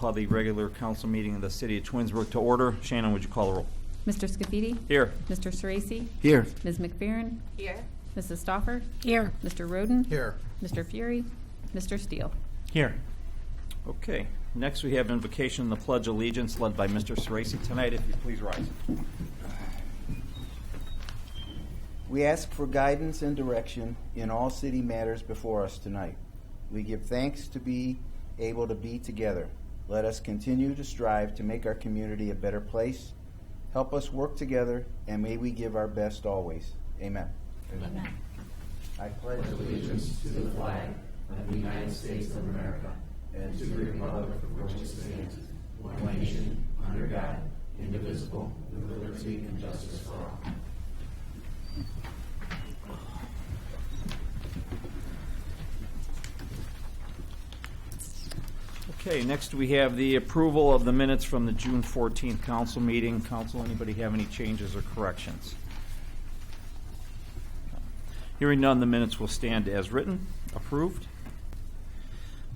Call the regular council meeting of the city of Twinsburg to order. Shannon, would you call the roll? Mr. Scafidi? Here. Mr. Ceresi? Here. Ms. McFerrin? Here. Mrs. Stoffer? Here. Mr. Roden? Here. Mr. Fury? Mr. Steele? Here. Okay. Next, we have invocation and the Pledge of Allegiance led by Mr. Ceresi. Tonight, if you please rise. We ask for guidance and direction in all city matters before us tonight. We give thanks to be able to be together. Let us continue to strive to make our community a better place. Help us work together, and may we give our best always. Amen. Amen. I pledge allegiance to the flag of the United States of America and to the republic for which it stands, one nation, under God, indivisible, with liberty and justice for all. Okay, next we have the approval of the minutes from the June 14th council meeting. Council, anybody have any changes or corrections? Hearing none, the minutes will stand as written. Approved.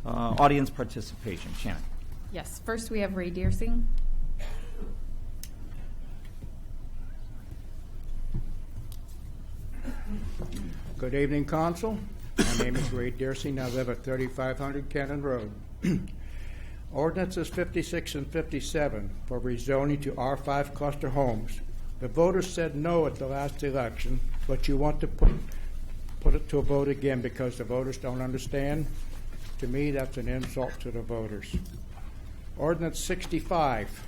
Audience participation. Shannon. Yes. First, we have Ray Deersing. Good evening, Council. My name is Ray Deersing. I live at 3500 Cannon Road. Ordinances 56 and 57 for rezoning to R5 cluster homes. The voters said no at the last election, but you want to put it to a vote again because the voters don't understand. To me, that's an insult to the voters. Ordinance 65,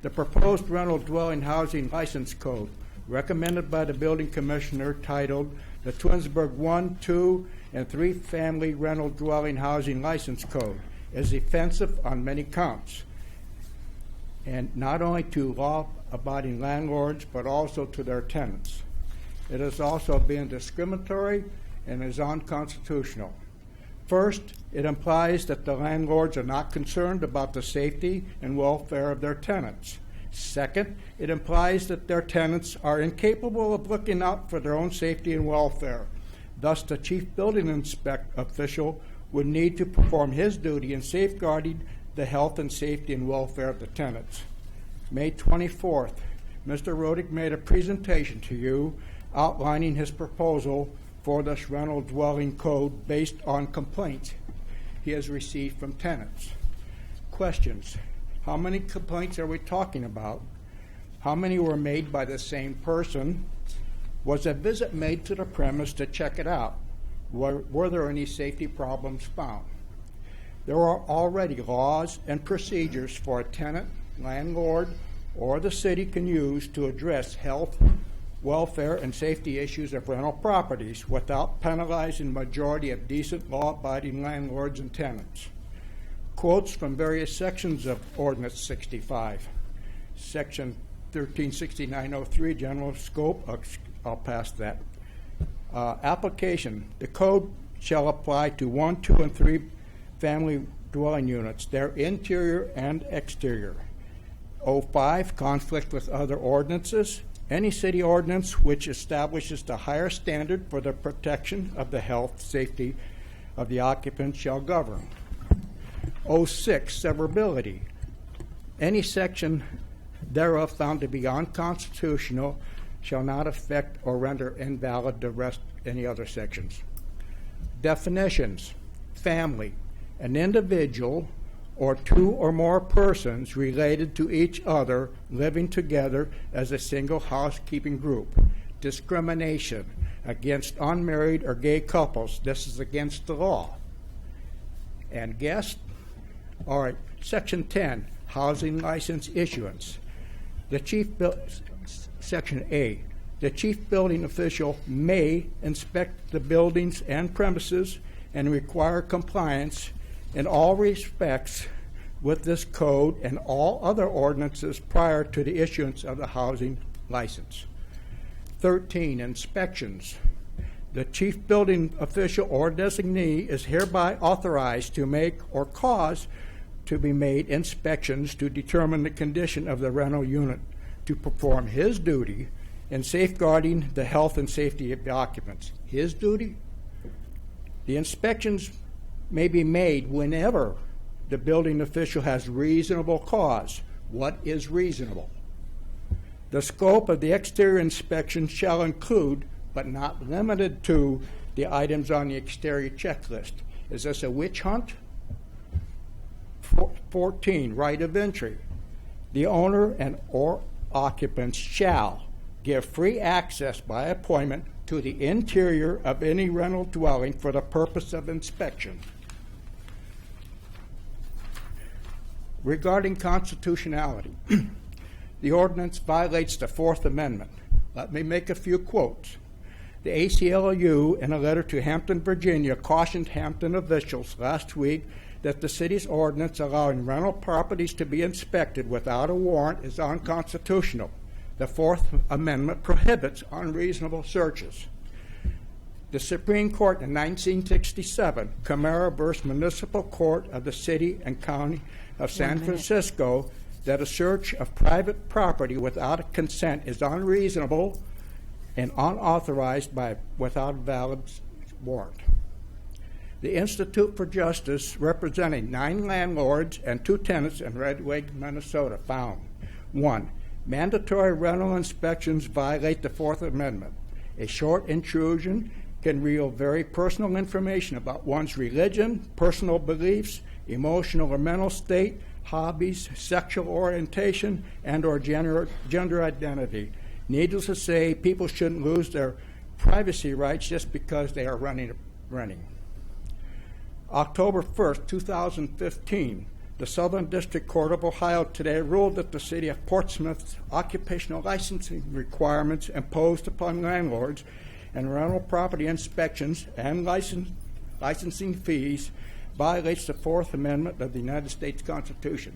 the proposed rental dwelling housing license code recommended by the building commissioner titled the Twinsburg 1, 2, and 3 family rental dwelling housing license code is offensive on many counts, and not only to law-abiding landlords but also to their tenants. It is also being discriminatory and is unconstitutional. First, it implies that the landlords are not concerned about the safety and welfare of their tenants. Second, it implies that their tenants are incapable of looking out for their own safety and welfare. Thus, the chief building official would need to perform his duty in safeguarding the health and safety and welfare of the tenants. May 24th, Mr. Rodick made a presentation to you outlining his proposal for this rental dwelling code based on complaints he has received from tenants. Questions. How many complaints are we talking about? How many were made by the same person? Was a visit made to the premise to check it out? Were there any safety problems found? There are already laws and procedures for a tenant, landlord, or the city can use to address health, welfare, and safety issues of rental properties without penalizing the majority of decent, law-abiding landlords and tenants. Quotes from various sections of Ordinance 65. Section 136903, general scope. I'll pass that. Application. The code shall apply to 1, 2, and 3 family dwelling units, their interior and exterior. 05, conflict with other ordinances. Any city ordinance which establishes the higher standard for the protection of the health, safety of the occupants shall govern. 06, severability. Any section thereof found to be unconstitutional shall not affect or render invalid the rest any other sections. Definitions. Family. An individual or 2 or more persons related to each other living together as a single housekeeping group. Discrimination against unmarried or gay couples. This is against the law. And guest. All right. Section 10, housing license issuance. Section A, the chief building official may inspect the buildings and premises and require compliance in all respects with this code and all other ordinances prior to the issuance of the housing license. 13, inspections. The chief building official or designee is hereby authorized to make or cause to be made inspections to determine the condition of the rental unit to perform his duty in safeguarding the health and safety of the occupants. His duty? The inspections may be made whenever the building official has reasonable cause. What is reasonable? The scope of the exterior inspection shall include, but not limited to, the items on the exterior checklist. Is this a witch hunt? 14, right of entry. The owner and or occupants shall give free access by appointment to the interior of any rental dwelling for the purpose of inspection. Regarding constitutionality, the ordinance violates the Fourth Amendment. Let me make a few quotes. The ACLU, in a letter to Hampton, Virginia, cautioned Hampton officials last week that the city's ordinance allowing rental properties to be inspected without a warrant is unconstitutional. The Fourth Amendment prohibits unreasonable searches. The Supreme Court in 1967, Camara v. Municipal Court of the City and County of San Francisco, that a search of private property without a consent is unreasonable and unauthorized without a valid warrant. The Institute for Justice, representing 9 landlords and 2 tenants in Red Lake, Minnesota, found: 1. Mandatory rental inspections violate the Fourth Amendment. A short intrusion can reveal very personal information about one's religion, personal beliefs, emotional or mental state, hobbies, sexual orientation, and or gender identity. Needless to say, people shouldn't lose their privacy rights just because they are renting. October 1st, 2015, the Southern District Court of Ohio today ruled that the City of Portsmouth's occupational licensing requirements imposed upon landlords and rental property inspections and licensing fees violates the Fourth Amendment of the United States Constitution.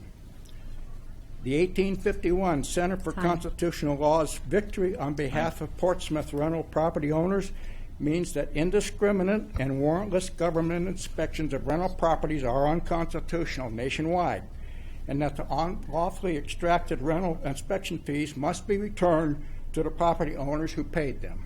The 1851 Center for Constitutional Law's victory on behalf of Portsmouth rental property owners means that indiscriminate and warrantless government inspections of rental properties are unconstitutional nationwide, and that the unlawfully extracted rental inspection fees must be returned to the property owners who paid them.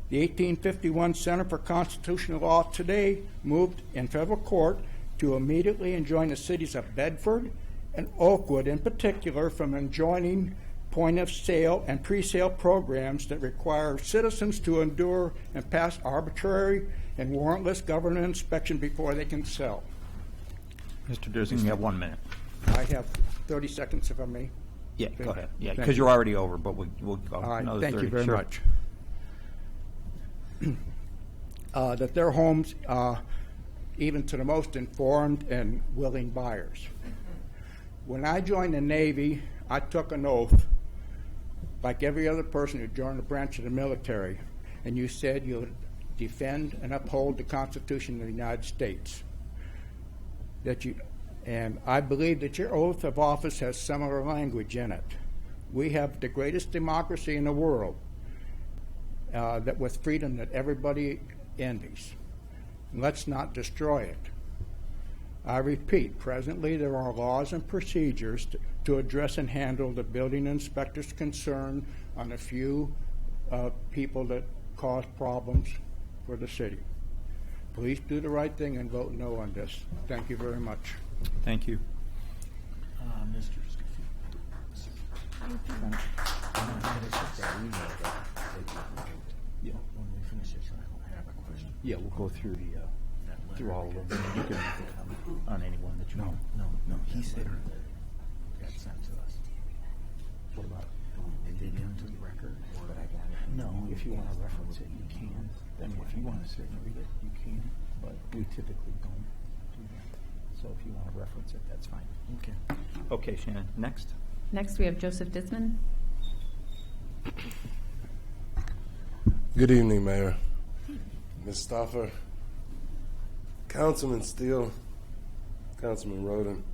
The 1851 Center for Constitutional Law today moved in federal court to immediately enjoin the cities of Bedford and Oakwood in particular from enjoining point-of-sale and pre-sale programs that require citizens to endure and pass arbitrary and warrantless government inspection before they can sell. Mr. Dersing, you have 1 minute. I have 30 seconds, if I may. Yeah, go ahead. Yeah, Thank because you. you're already over, but we'll go All right, another thank 30. you very Sure. much. That their homes, even to the most informed and willing buyers. When I joined the Navy, I took an oath, like every other person who joined a branch of the military, and you said you would defend and uphold the Constitution of the United States. And I believe that your oath of office has similar language in it. We have the greatest democracy in the world, that with freedom that everybody envies. Let's not destroy it. I repeat, presently there are laws and procedures to address and handle the building inspector's concern on a few people that cause problems for the city. Please do the right thing and vote no on this. Thank you very much. Thank you. Mr. Yeah, when we finish this, I have a question. Yeah, we'll go through through all of them. You can comment on anyone that you want. No, he said that sent to us. What about? Did they get into the record? But I got it. No, if you want to reference it, you can. I mean, if you want to sit and read it, you can. But we typically don't do that. So if you want to reference it, that's fine. Okay. Okay, Shannon. Next. Next, we have Joseph Disman. Good evening, Mayor, Ms. Stauffer, Councilman Steele, Councilman Roden,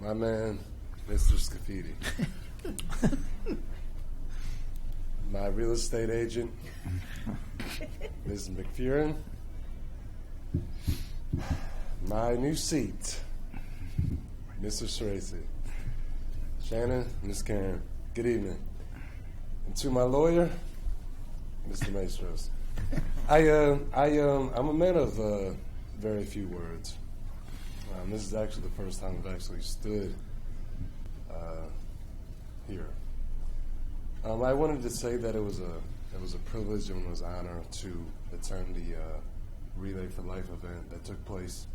my man, Mr. Scafidi, my real estate agent, Ms. McFerrin, my new seat, Mr. Ceresi, Shannon, Ms. Karen, good evening. And to my lawyer, Mr. Maestros. I'm a man of very few words. This is actually the first time I've actually stood here. I wanted to say that it was a privilege and it was an honor to attend the Relay for Life event that took place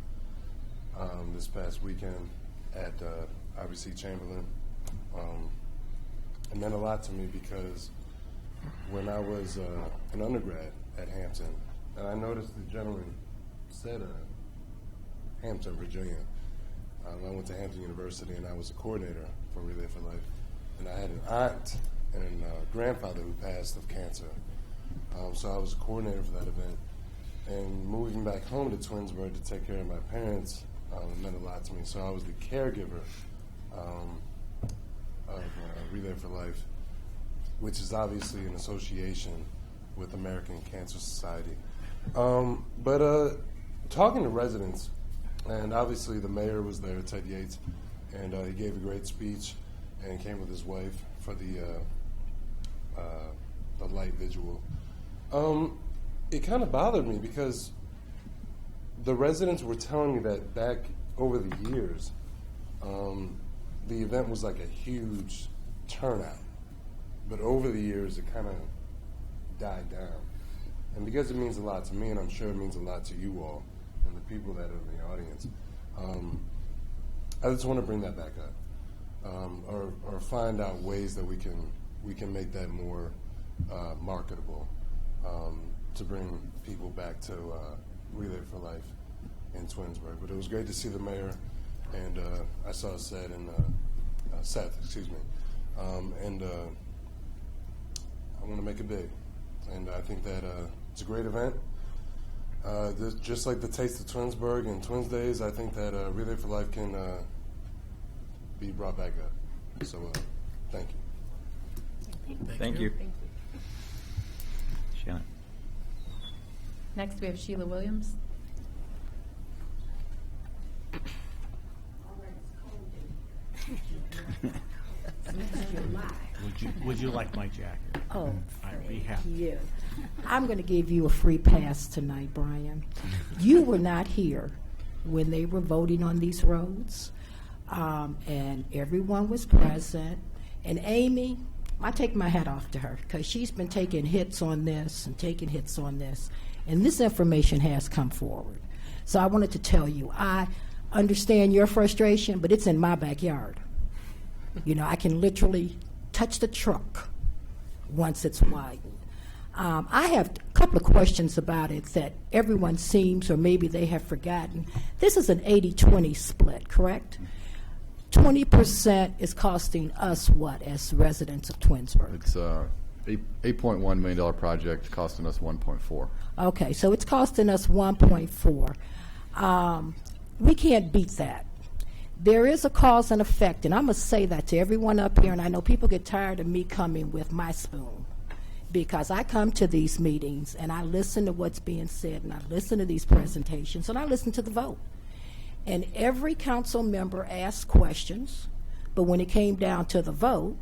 this past weekend at IBC Chamberlain. It meant a lot to me because when I was an undergrad at Hampton, and I noticed the gentleman said Hampton, Virginia. I went to Hampton University and I was a coordinator for Relay for Life. And I had an aunt and a grandfather who passed of cancer. So I was a coordinator for that event. And moving back home to Twinsburg to take care of my parents meant a lot to me. So I was the caregiver of Relay for Life, which is obviously an association with American Cancer Society. But talking to residents, and obviously the mayor was there, Ted Yates, and he gave a great speech and came with his wife for the light visual. It kind of bothered me because the residents were telling me that back over the years, the event was like a huge turnout. But over the years, it kind of died down. And because it means a lot to me, and I'm sure it means a lot to you all and the people that are in the audience, I just want to bring that back up. Or find out ways that we can make that more marketable to bring people back to Relay for Life in Twinsburg. But it was great to see the mayor, and I saw Seth, excuse me, and I want to make it big, and I think that it's a great event. Just like the Taste of Twinsburg and Twins Days, I think that Relay for Life can be brought back up. So, thank you. Thank you. Shannon. Next, we have Sheila Williams. Would you like my jacket? Oh, I'd be thank happy. you. I'm going to give you a free pass tonight, Brian. You were not here when they were voting on these roads, and everyone was present. And Amy, I take my hat off to her because she's been taking hits on this and taking hits on this, and this information has come forward. So I wanted to tell you, I understand your frustration, but it's in my backyard. You know, I can literally touch the truck once it's widened. I have a couple of questions about it that everyone seems, or maybe they have forgotten. This is an 80-20 split, correct? 20% is costing us what as residents of Twinsburg? It's $8.1 million project costing us 1.4. Okay, so it's costing us 1.4. We can't beat that. There is a cause and effect, and I'm going to say that to everyone up here, and I know people get tired of me coming with my spoon, because I come to these meetings, and I listen to what's being said, and I listen to these presentations, and I listen to the vote. And every council member asked questions, but when it came down to the vote,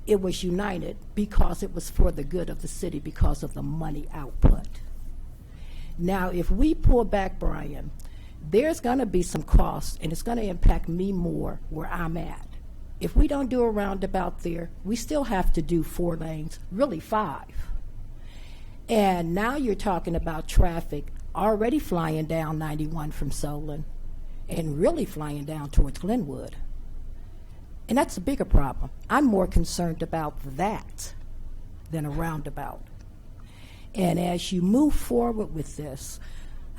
it was united because it was for the good of the city because of the money output. Now, if we pull back, Brian, there's going to be some costs, and it's going to impact me more where I'm at. If we don't do a roundabout there, we still have to do 4 lanes, really 5. And now you're talking about traffic already flying down 91 from Solon and really flying down towards Glenwood. And that's a bigger problem. I'm more concerned about that than a roundabout. And as you move forward with this,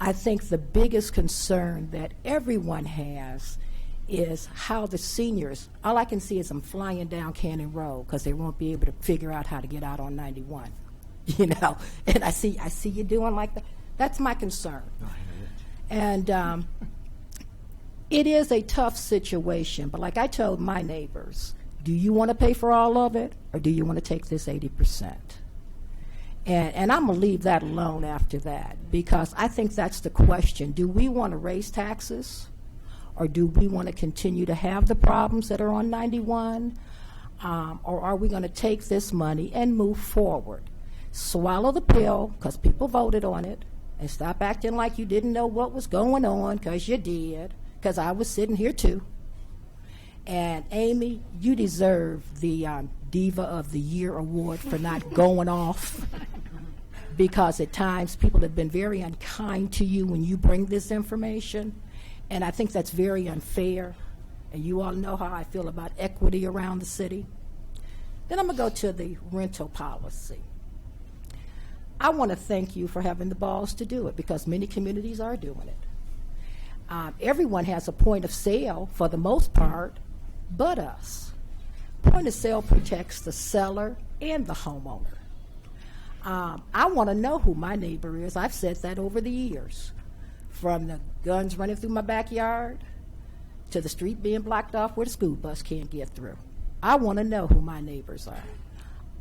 I think the biggest concern that everyone has is how the seniors, all I can see is them flying down Cannon Road because they won't be able to figure out how to get out on 91, you know. And I see you doing like that. That's my concern. And it is a tough situation, but like I told my neighbors, do you want to pay for all of it, or do you want to take this 80%? And I'm going to leave that alone after that, because I think that's the question. Do we want to raise taxes, or do we want to continue to have the problems that are on 91? Or are we going to take this money and move forward? Swallow the pill, because people voted on it, And stop acting like you didn't know what was going on, because you did, because I was sitting here too. And Amy, you deserve the Diva of the Year award for not going off, because at times people have been very unkind to you when you bring this information, and I think that's very unfair. And you all know how I feel about equity around the city. Then I'm going to go to the rental policy. I want to thank you for having the balls to do it, because many communities are doing it. Everyone has a point of sale for the most part, but us. Point of sale protects the seller and the homeowner. I want to know who my neighbor is. I've said that over the years, from the guns running through my backyard to the street being blocked off where the school bus can't get through. I want to know who my neighbors are.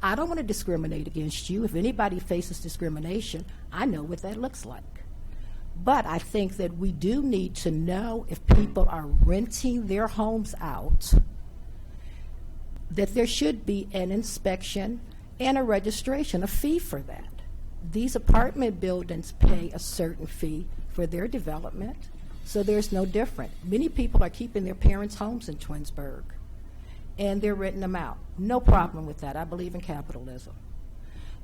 I don't want to discriminate against you. If anybody faces discrimination, I know what that looks like. But I think that we do need to know if people are renting their homes out, that there should be an inspection and a registration, a fee for that. These apartment buildings pay a certain fee for their development, so there's no different. Many people are keeping their parents' homes in Twinsburg, and they're renting them out. No problem with that. I believe in capitalism.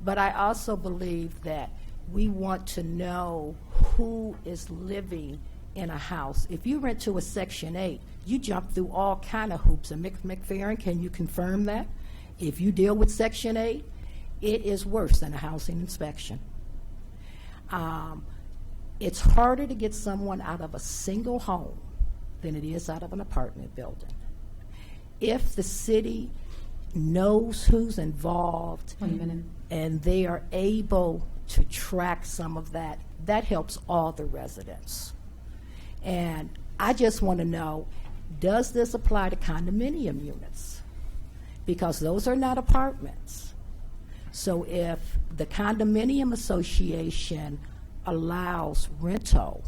But I also believe that we want to know who is living in a house. If you rent to a Section 8, you jump through all kind of hoops. And McFerrin, can you confirm that? If you deal with Section 8, it is worse than a housing inspection. It's harder to get someone out of a single home than it is out of an apartment building. If the city knows who's involved 1 minute. and they are able to track some of that, that helps all the residents. And I just want to know, does this apply to condominium units? Because those are not apartments. So if the condominium association allows rental,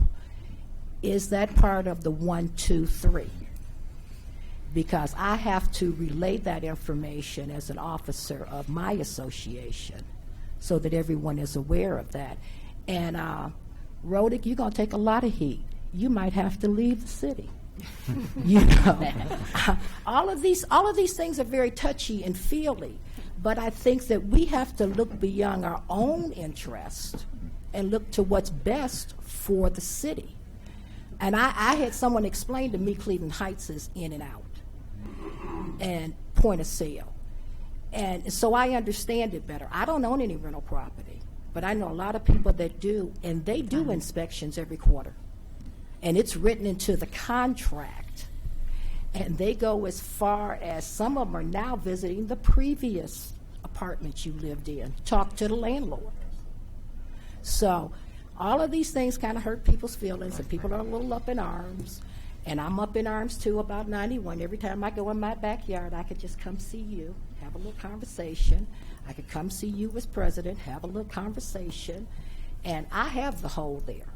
is that part of the 1, 2, 3? Because I have to relay that information as an officer of my association so that everyone is aware of that. And Rodick, you're going to take a lot of heat. You might have to leave the city. You know, all of these things are very touchy and feely, but I think that we have to look beyond our own interest and look to what's best for the city. And I had someone explain to me Cleveland Heights is in and out and point of sale. And so I understand it better. I don't own any rental property, but I know a lot of people that do, and they do inspections every quarter. And it's written into the contract. And they go as far as some of them are now visiting the previous apartment you lived in, talk to the landlord. So all of these things kind of hurt people's feelings, and people are a little up in arms. And I'm up in arms, too, about 91. Every time I go in my backyard, I could just come see you, have a little conversation. I could come see you as president, have a little conversation. And I have the hole there.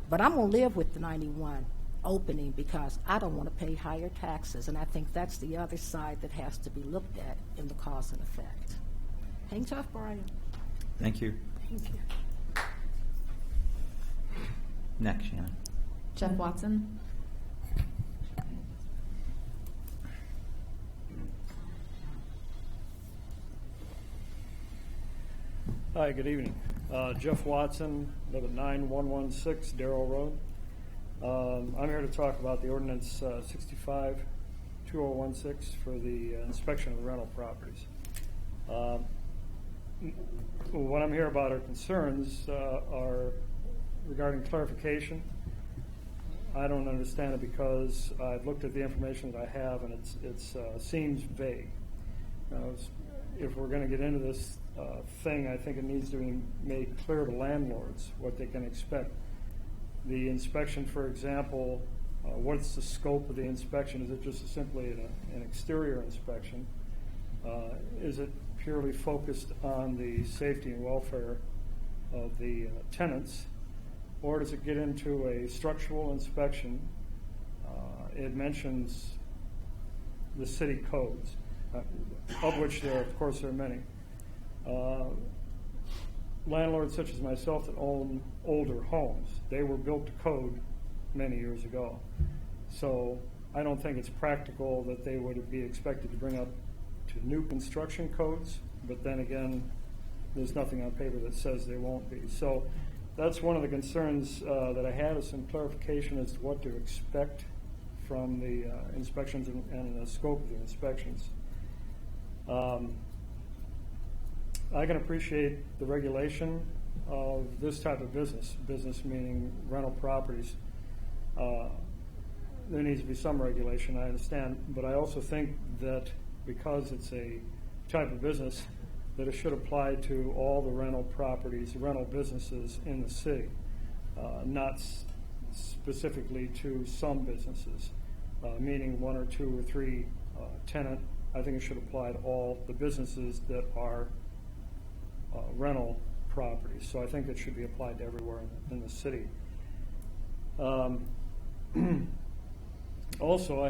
But I'm going to live with the 91 opening because I don't want to pay higher taxes. And I think that's the other side that has to be looked at in the cause and effect. Hang tough, Brian. Thank you. Thank you. Next, Shannon. Jeff Watson. Hi, good evening. Jeff Watson, live at 9116 Darrell Road. I'm here to talk about the ordinance 65-2016 for the inspection of the rental properties. What I'm here about are concerns are regarding clarification. I don't understand it because I've looked at the information that I have and it seems vague. If we're going to get into this thing, I think it needs to be made clear to landlords what they can expect. The inspection, for example, what's the scope of the inspection? Is it just simply an exterior inspection? Is it purely focused on the safety and welfare of the tenants? Or does it get into a structural inspection? It mentions the city codes, of which there, of course, there are many. landlords such as myself that own older homes. They were built to code many years ago. So I don't think it's practical that they would be expected to bring up to new construction codes, but then again, there's nothing on paper that says they won't be. So that's one of the concerns that I had, is some clarification as to what to expect from the inspections and the scope of the inspections. I can appreciate the regulation of this type of business meaning rental properties. There needs to be some regulation, I understand, but I also think that because it's a type of business, that it should apply to all the rental properties, rental businesses in the city, not specifically to some businesses, meaning one or two or three tenant. I think it should apply to all the businesses that are rental properties. So I think it should be applied to everywhere in the city. Also,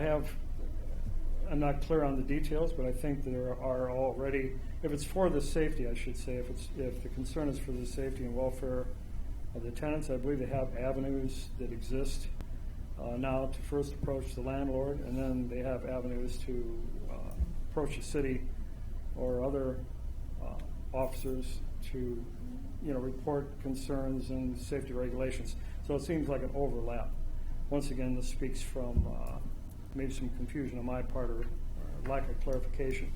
I'm not clear on the details, but I think there are already, if it's for the safety, I should say, if the concern is for the safety and welfare of the tenants, I believe they have avenues that exist now to first approach the landlord, and then they have avenues to approach the city or other officers to, report concerns and safety regulations. So it seems like an overlap. Once again, this speaks from maybe some confusion on my part or lack of clarification.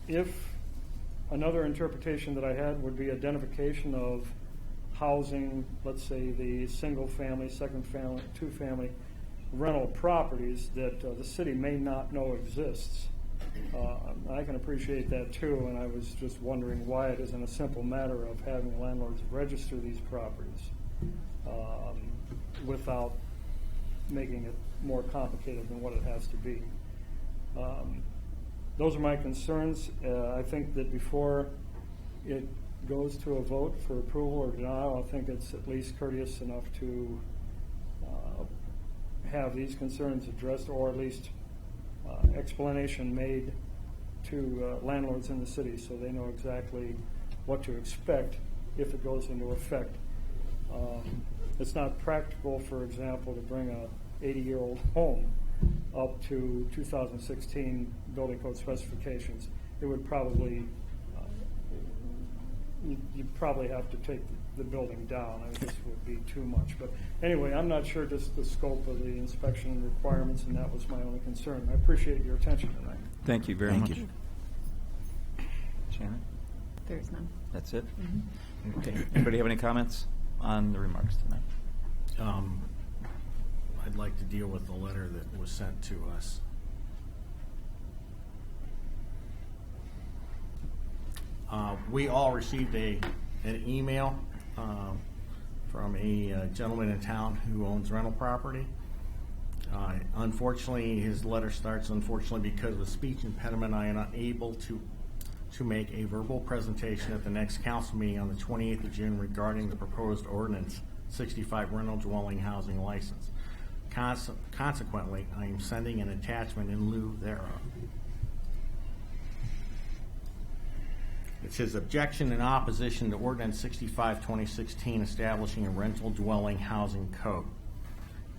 If another interpretation that I had would be identification of housing, let's say the single family, second family, two family rental properties that the city may not know exists. I can appreciate that too, and I was just wondering why it isn't a simple matter of having landlords register these properties without making it more complicated than what it has to be. Those are my concerns. I think that before it goes to a vote for approval or denial, I think it's at least courteous enough to have these concerns addressed, or at least explanation made to landlords in the city so they know exactly what to expect if it goes into effect. It's not practical, for example, to bring a 80-year-old home up to 2016 building code specifications. It would probably, you'd probably have to take the building down. I think this would be too much. But anyway, I'm not sure just the scope of the inspection requirements, and that was my only concern. I appreciate your attention tonight. Thank you very much. Shannon? There's none. That's it? Okay. Anybody have any comments on the remarks tonight? I'd like to deal with the letter that was sent to us. We all received an email from a gentleman in town who owns rental property. Unfortunately, his letter starts, unfortunately, because of a speech impediment, I am not able to make a verbal presentation at the next council meeting on the 28th of June regarding the proposed ordinance 65 rental dwelling housing license. Consequently, I am sending an attachment in lieu thereof. It says objection and opposition to ordinance 65/2016 establishing a rental dwelling housing code.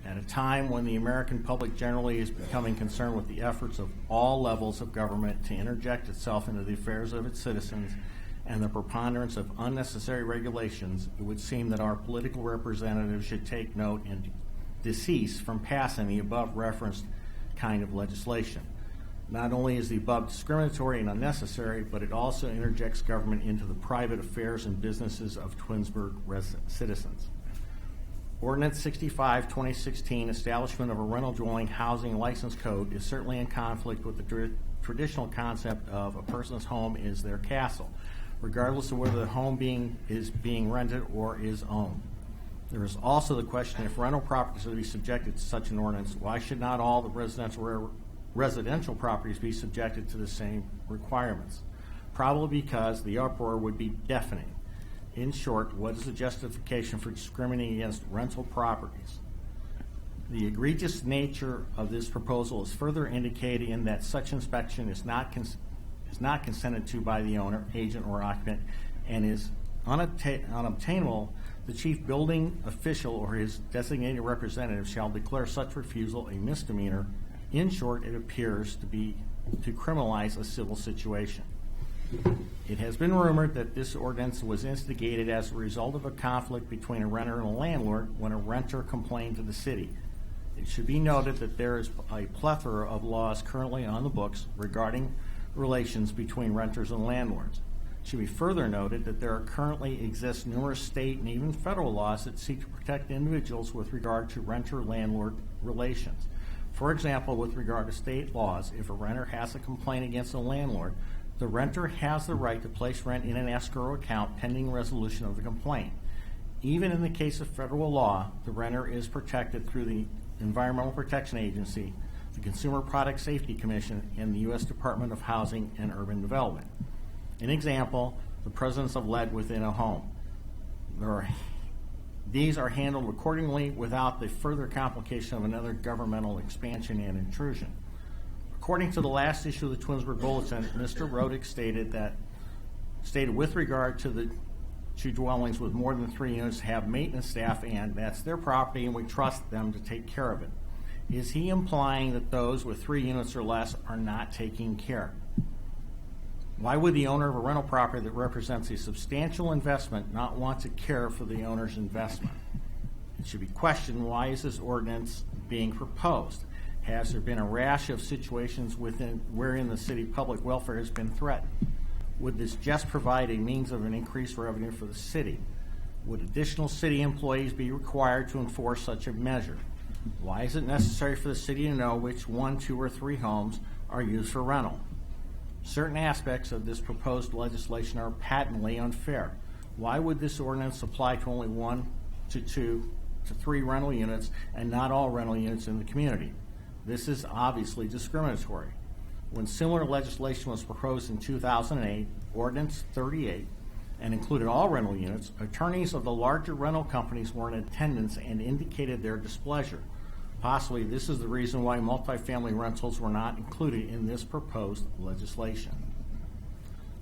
At a time when the American public generally is becoming concerned with the efforts of all levels of government to interject itself into the affairs of its citizens and the preponderance of unnecessary regulations, it would seem that our political representatives should take note and decease from passing the above referenced kind of legislation. Not only is the above discriminatory and unnecessary, but it also interjects government into the private affairs and businesses of Twinsburg citizens. Ordinance 65/2016, establishment of a rental dwelling housing license code, is certainly in conflict with the traditional concept of a person's home is their castle, regardless of whether the home is being rented or is owned. There is also the question, if rental properties are to be subjected to such an ordinance, why should not all the residential properties be subjected to the same requirements? Probably because the uproar would be deafening. In short, what is the justification for discriminating against rental properties? The egregious nature of this proposal is further indicated in that such inspection is not is not consented to by the owner, agent, or occupant, and is unobtainable, the chief building official or his designated representative shall declare such refusal a misdemeanor. In short, it appears to criminalize a civil situation. It has been rumored that this ordinance was instigated as a result of a conflict between a renter and a landlord when a renter complained to the city. It should be noted that there is a plethora of laws currently on the books regarding relations between renters and landlords. It should be further noted that there currently exist numerous state and even federal laws that seek to protect individuals with regard to renter-landlord relations. For example, with regard to state laws, if a renter has a complaint against a landlord, the renter has the right to place rent in an escrow account pending resolution of the complaint. Even in the case of federal law, the renter is protected through the Environmental Protection Agency, the Consumer Product Safety Commission, and the U.S. Department of Housing and Urban Development. An example, the presence of lead within a home. These are handled accordingly without the further complication of another governmental expansion and intrusion. According to the last issue of the Twinsburg Bulletin, Mr. Rodick stated with regard to the two dwellings with more than 3 units have maintenance staff, and that's their property, and we trust them to take care of it. Is he implying that those with 3 units or less are not taking care? Why would the owner of a rental property that represents a substantial investment not want to care for the owner's investment? It should be questioned, why is this ordinance being proposed? Has there been a rash of situations wherein the city public welfare has been threatened? Would this just provide a means of an increased revenue for the city? Would additional city employees be required to enforce such a measure? Why is it necessary for the city to know which 1, 2, or 3 homes are used for rental? Certain aspects of this proposed legislation are patently unfair. Why would this ordinance apply to only 1 to 2 to 3 rental units and not all rental units in the community? This is obviously discriminatory. When similar legislation was proposed in 2008, Ordinance 38, and included all rental units, attorneys of the larger rental companies were in attendance and indicated their displeasure. Possibly this is the reason why multifamily rentals were not included in this proposed legislation.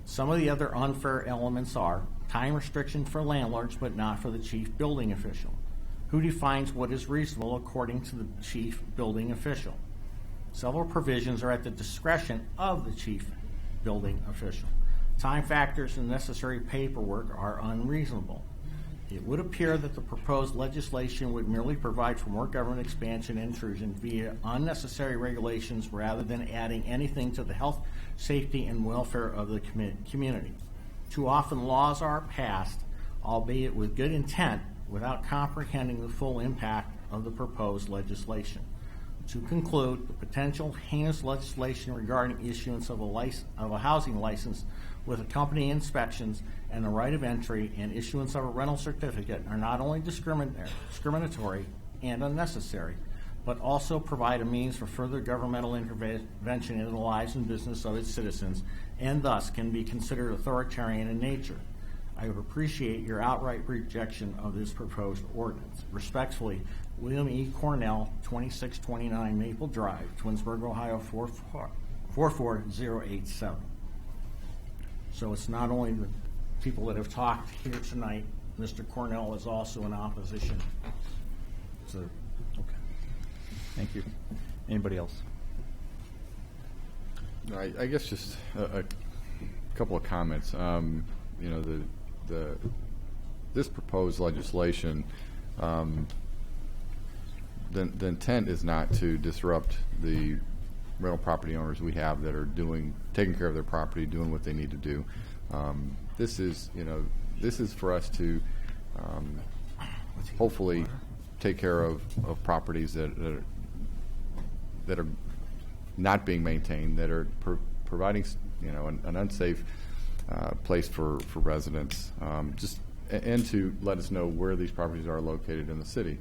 Some of the other unfair elements are time restriction for landlords but not for the chief building official. Who defines what is reasonable according to the chief building official? Several provisions are at the discretion of the chief building official. Time factors and necessary paperwork are unreasonable. It would appear that the proposed legislation would merely provide for more government expansion and intrusion via unnecessary regulations rather than adding anything to the health, safety, and welfare of the community. Too often laws are passed, albeit with good intent, without comprehending the full impact of the proposed legislation. To conclude, the potential heinous legislation regarding issuance of a housing license with accompanying inspections and the right of entry and issuance of a rental certificate are not only discriminatory and unnecessary, but also provide a means for further governmental intervention in the lives and business of its citizens, and thus can be considered authoritarian in nature. I would appreciate your outright rejection of this proposed ordinance. Respectfully, William E. Cornell, 2629 Maple Drive, Twinsburg, Ohio, 44087. So it's not only the people that have talked here tonight. Mr. Cornell is also in opposition. So, Okay. Thank you. Anybody else? I guess just a couple of comments. This proposed legislation, the intent is not to disrupt the rental property owners we have that are taking care of their property, doing what they need to do. This is for us to hopefully take care of properties that are not being maintained, that are providing an unsafe place for residents, and to let us know where these properties are located in the city.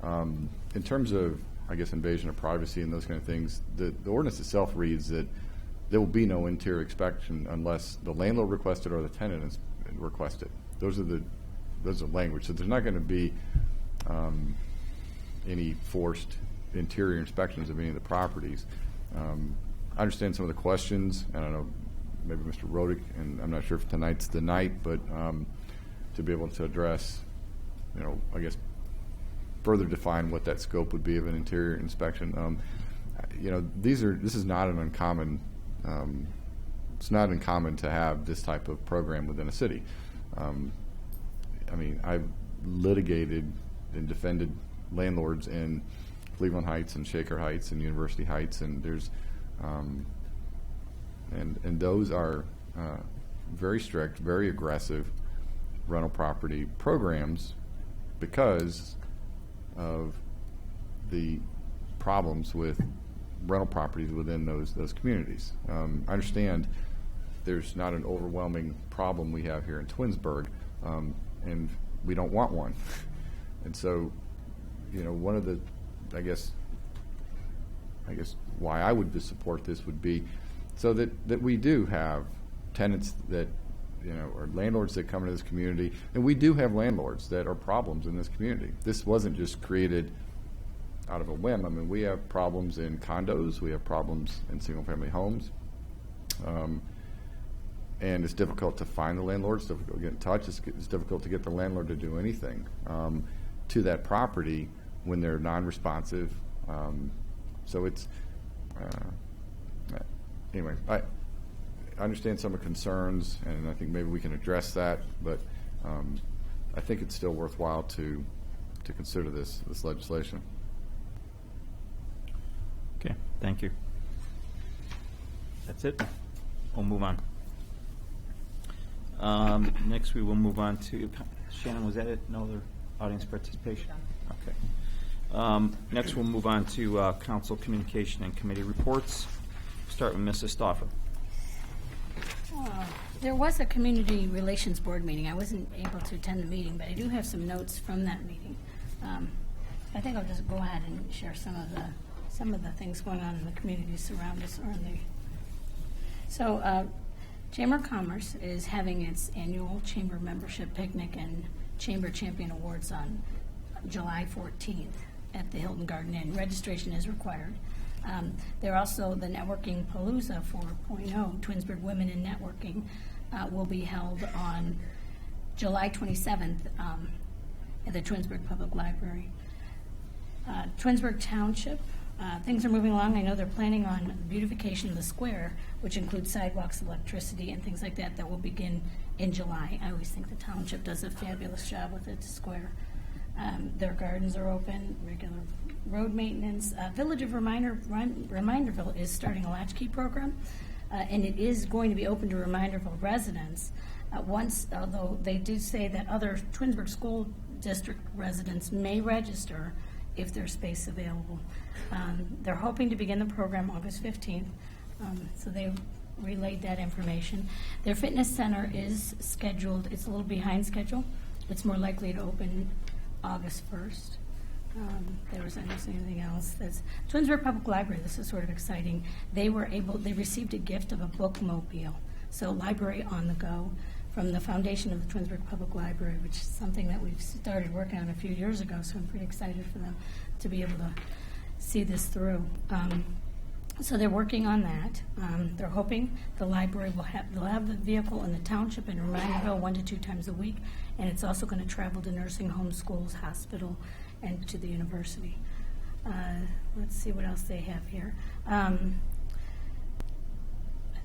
In terms of, I guess, invasion of privacy and those kind of things, the ordinance itself reads that there will be no interior inspection unless the landlord requested or the tenant requested. Those are the language. So there's not going to be any forced interior inspections of any of the properties. I understand some of the questions. I don't know, maybe Mr. Rodick, and I'm not sure if tonight's the night, but to be able to address, I guess, further define what that scope would be of an interior inspection. This is not an uncommon. It's not uncommon to have this type of program within a city. I've litigated and defended landlords in Cleveland Heights and Shaker Heights and University Heights, and there's and those are very strict, very aggressive rental property programs because of the problems with rental properties within those communities. I understand there's not an overwhelming problem we have here in Twinsburg, and we don't want one. And so, one of the, I guess why I would support this would be so that we do have tenants that, or landlords that come into this community, and we do have landlords that are problems in this community. This wasn't just created out of a whim. We have problems in condos, we have problems in single-family homes, and it's difficult to find the landlord, it's difficult to get in touch, it's difficult to get the landlord to do anything to that property when they're non-responsive. So it's, anyway, I understand some of the concerns, and I think maybe we can address that, but I think it's still worthwhile to consider this legislation. Okay, thank you. That's it. We'll move on. Next, we will move on to Shannon. Was that it? No other audience participation? Okay. Next, we'll move on to council communication and committee reports. Start with Mrs. Stauffer. There was a community relations board meeting. I wasn't able to attend the meeting, but I do have some notes from that meeting. I think I'll just go ahead and share some of the things going on in the communities around us. So, Chamber of Commerce is having its annual chamber membership picnic and Chamber Champion Awards on July 14th at the Hilton Garden Inn. Registration is required. They're also the Networking Palooza 4.0, Twinsburg Women in Networking, will be held on July 27th at the Twinsburg Public Library. Twinsburg Township, things are moving along. I know they're planning on beautification of the square, which includes sidewalks, electricity, and things like that will begin in July. I always think the township does a fabulous job with its square. Their gardens are open, regular road maintenance. Village of Reminderville is starting a latchkey program, and it is going to be open to Reminderville residents. Although they do say that other Twinsburg School District residents may register if there's space available. They're hoping to begin the program August 15th, so they relayed that information. Their fitness center is scheduled, it's a little behind schedule. It's more likely to open August 1st. I don't see anything else. Twinsburg Public Library, this is sort of exciting. They received a gift of a bookmobile, so library on the go, from the foundation of the Twinsburg Public Library, which is something that we've started working on a few years ago, so I'm pretty excited for them to be able to see this through. So they're working on that. They're hoping the library they'll have the vehicle in the township in Reminderville 1 to 2 times a week, and it's also going to travel to nursing homes, schools, hospital, and to the university. Let's see what else they have here. I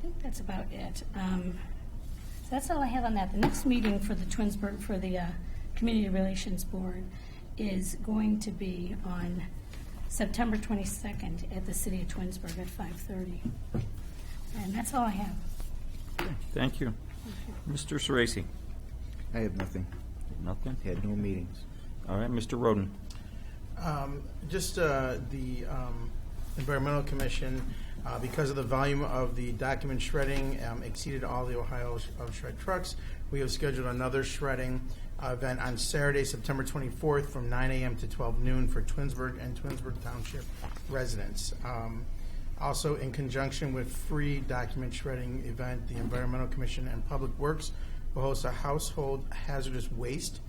think that's about it. So that's all I have on that. The next meeting for the Twinsburg, for the Community Relations Board, is going to be on September 22nd at the City of Twinsburg at 5:30. And that's all I have. Okay, thank you. Mr. Sorese. I have nothing. Nothing? Had no meetings. All right, Mr. Roden. Just the Environmental Commission, because of the volume of the document shredding exceeded all the Ohio shred trucks, we have scheduled another shredding event on Saturday, September 24th from 9 a.m. to 12 noon for Twinsburg and Twinsburg Township residents. Also, in conjunction with free document shredding event, the Environmental Commission and Public Works will host a household hazardous waste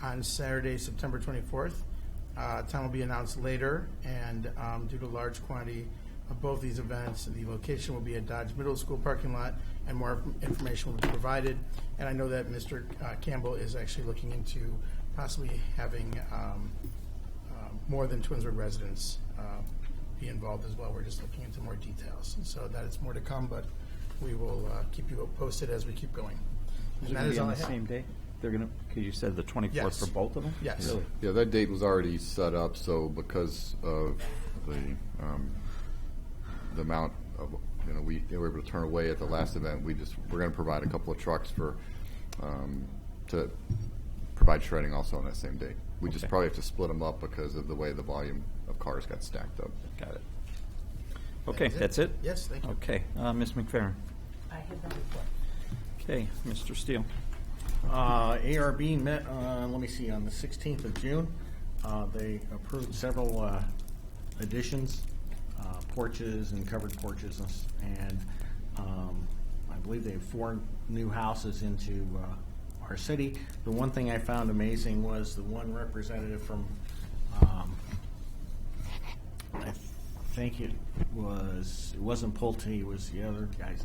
on Saturday, September 24th. Time will be announced later, and due to large quantity of both these events. The location will be at Dodge Middle School parking lot, and more information will be provided. And I know that Mr. Campbell is actually looking into possibly having more than Twinsburg residents be involved as well. We're just looking into more details. And so that is more to come, but we will keep you posted as we keep going. And that is all on I the have. same day? They're going to, because you said the 24th Yes. for both of them? Yes. Really? Yeah, that date was already set up, so because of the amount of, we were able to turn away at the last event, we're going to provide a couple of trucks to provide shredding also on that same day. We just Okay. probably have to split them up because of the way the volume of cars got stacked up. Got it. Okay, that's it? Yes, thank you. Okay, Ms. McFerrin. I have no report. Okay, Mr. Steele. ARB met, let me see, on the 16th of June. They approved several additions, porches and covered porches, and I believe they have 4 new houses into our city. The one thing I found amazing was the one representative from, I think it wasn't Pulte, it was the other guys.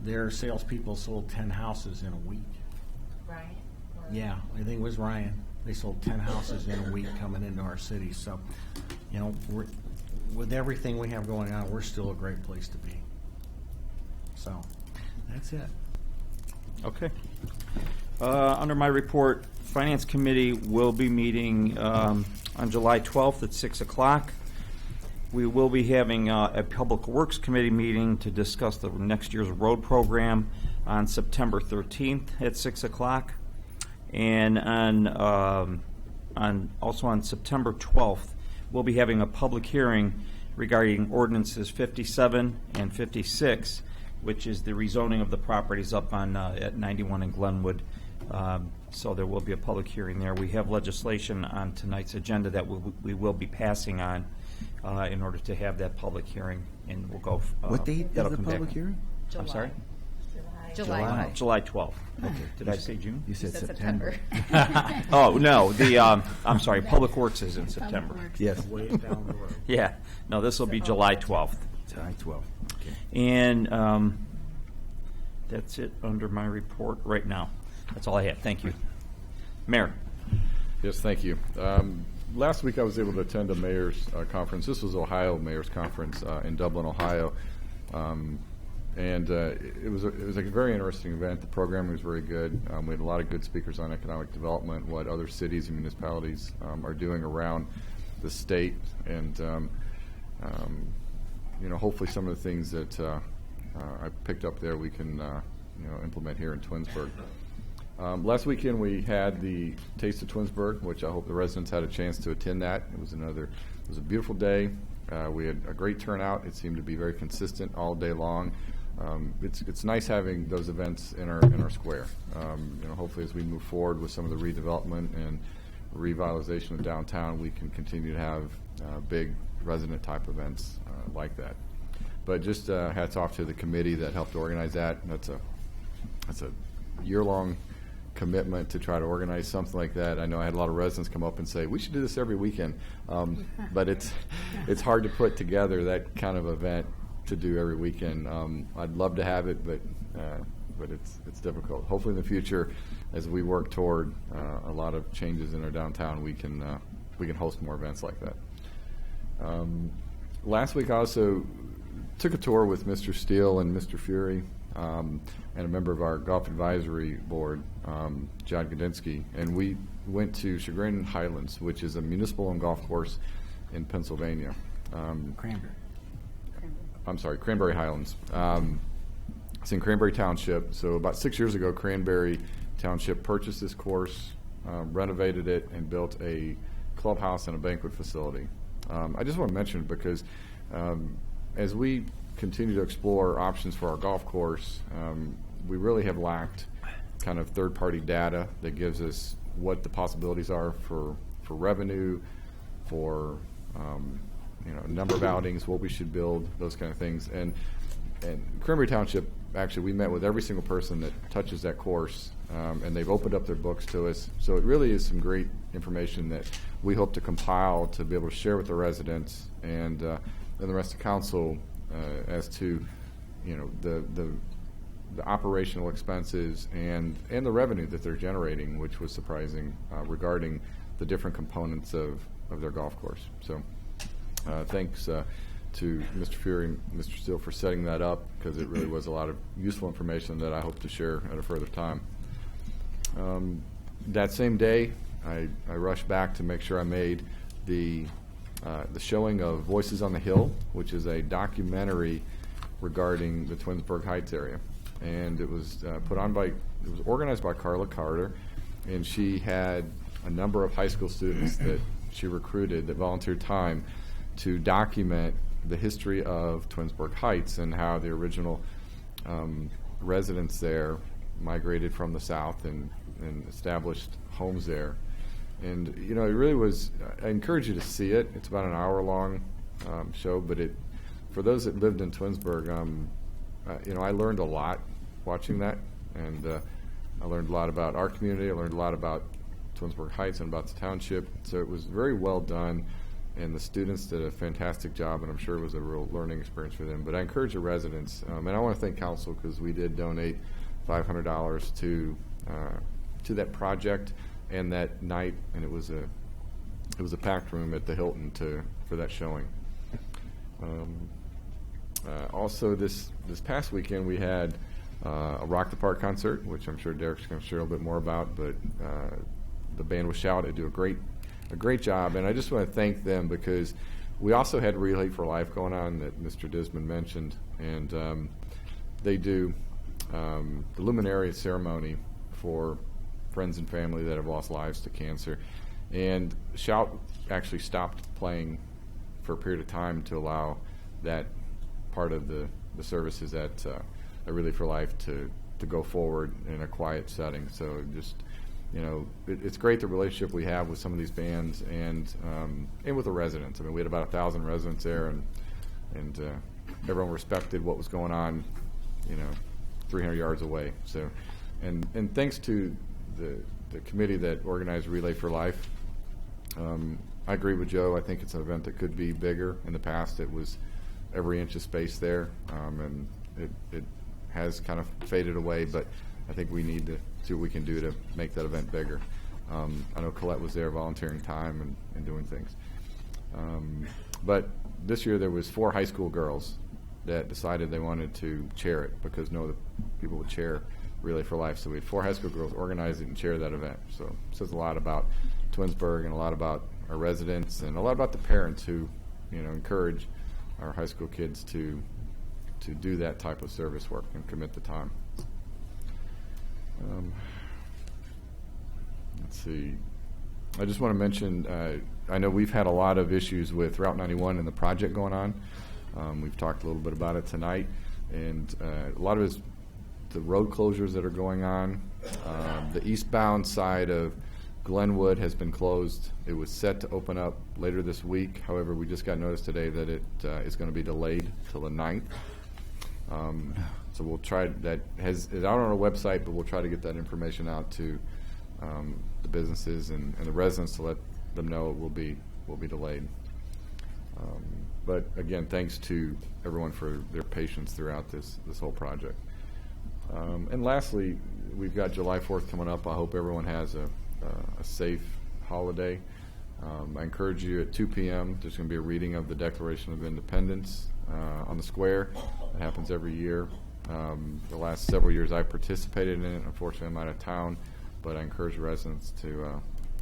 Their salespeople sold 10 houses in a week. Ryan? Yeah, I think it was Ryan. They sold 10 houses in a week coming into our city. So, with everything we have going on, we're still a great place to be. So, that's it. Okay. Under my report, Finance Committee will be meeting on July 12th at 6 o'clock. We will be having a Public Works Committee meeting to discuss the next year's road program on September 13th at 6 o'clock. And also on September 12th, we'll be having a public hearing regarding ordinances 57 and 56, which is the rezoning of the properties up on at 91 in Glenwood. So there will be a public hearing there. We have legislation on tonight's agenda that we will be passing on in order to have that public hearing, and we'll go. What date is that'll the come back. public hearing? I'm sorry? July. July 12th. Okay. Did I say June? You said Said September. Oh, no, I'm sorry, Public Works is in September. Yes. Way down the road. Yeah, no, this will be July 12th. July 12th. Okay. And that's it under my report right now. That's all I have. Thank you. Mayor. Yes, thank you. Last week I was able to attend a mayor's conference. This was Ohio Mayor's Conference in Dublin, Ohio. And it was a very interesting event. The programming was very good. We had a lot of good speakers on economic development, what other cities and municipalities are doing around the state, and hopefully some of the things that I picked up there we can implement here in Twinsburg. Last weekend we had the Taste of Twinsburg, which I hope the residents had a chance to attend that. It was a beautiful day. We had a great turnout. It seemed to be very consistent all day long. It's nice having those events in our square. Hopefully as we move forward with some of the redevelopment and revitalization of downtown, we can continue to have big resident type events like that. But just hats off to the committee that helped organize that. That's a year-long commitment to try to organize something like that. I know I had a lot of residents come up and say, we should do this every weekend. But it's hard to put together that kind of event to do every weekend. I'd love to have it, but it's difficult. Hopefully in the future, as we work toward a lot of changes in our downtown, we can host more events like that. Last week I also took a tour with Mr. Steele and Mr. Fury and a member of our golf advisory board, John Gudinski, and we went to Chagrin Highlands, which is a municipal-owned golf course in Pennsylvania. Cranberry Highlands. It's in Cranberry Township. So about 6 years ago, Cranberry Township purchased this course, renovated it, and built a clubhouse and a banquet facility. I just want to mention it because as we continue to explore options for our golf course, we really have lacked kind of third-party data that gives us what the possibilities are for revenue, for number of outings, what we should build, those kind of things. And Cranberry Township, actually, we met with every single person that touches that course, and they've opened up their books to us. So it really is some great information that we hope to compile to be able to share with the residents and the rest of council as to, you know, the operational expenses and the revenue that they're generating, which was surprising regarding the different components of their golf course. So thanks to Mr. Fury and Mr. Steele for setting that up, because it really was a lot of useful information that I hope to share at a further time. That same day, I rushed back to make sure I made the showing of Voices on the Hill, which is a documentary regarding the Twinsburg Heights area. And it was it was organized by Carla Carter, and she had a number of high school students that she recruited that volunteered time to document the history of Twinsburg Heights and how the original residents there migrated from the south and established homes there. And you know, it really was. I encourage you to see it. It's about an hour-long show, but for those that lived in Twinsburg, you know, I learned a lot watching that, and I learned a lot about our community. I learned a lot about Twinsburg Heights and about the township. So it was very well done, and the students did a fantastic job, and I'm sure it was a real learning experience for them. But I encourage the residents, and I want to thank council, because we did donate $500 to that project and that night, and it was a packed room at the Hilton for that showing. Also, this past weekend we had a Rock the Park concert, which I'm sure Derek's going to share a little bit more about. But the band was Shout. They do a great job, and I just want to thank them, because we also had Relay for Life going on that Mr. Disman mentioned, and they do the luminary ceremony for friends and family that have lost lives to cancer. And Shout actually stopped playing for a period of time to allow that part of the services at Relay for Life to go forward in a quiet setting. So just, you know, it's great the relationship we have with some of these bands and with the residents. I mean, we had about 1,000 residents there, and everyone respected what was going on, you know, 300 yards away. So, and thanks to the committee that organized Relay for Life. I agree with Joe. I think it's an event that could be bigger. In the past, it was every inch of space there, and it has kind of faded away, but I think we need to see what we can do to make that event bigger. I know Colette was there volunteering time and doing things. But this year there was 4 high school girls that decided they wanted to chair it, because no other people would chair Relay for Life. So we had 4 high school girls organize it and chair that event. So it says a lot about Twinsburg and a lot about our residents and a lot about the parents who, you know, encourage our high school kids to do that type of service work and commit the time. Let's see. I just want to mention, I know we've had a lot of issues with Route 91 and the project going on. We've talked a little bit about it tonight, and a lot of it is the road closures that are going on. The eastbound side of Glenwood has been closed. It was set to open up later this week. However, we just got notice today that it is going to be delayed till the 9th. So we'll try, that is out on our website, but we'll try to get that information out to the businesses and the residents to let them know it will be delayed. But again, thanks to everyone for their patience throughout this whole project. And lastly, we've got July 4th coming up. I hope everyone has a safe holiday. I encourage you at 2 p.m. There's going to be a reading of the Declaration of Independence on the square. It happens every year. The last several years I participated in it. Unfortunately, I'm out of town, but I encourage residents to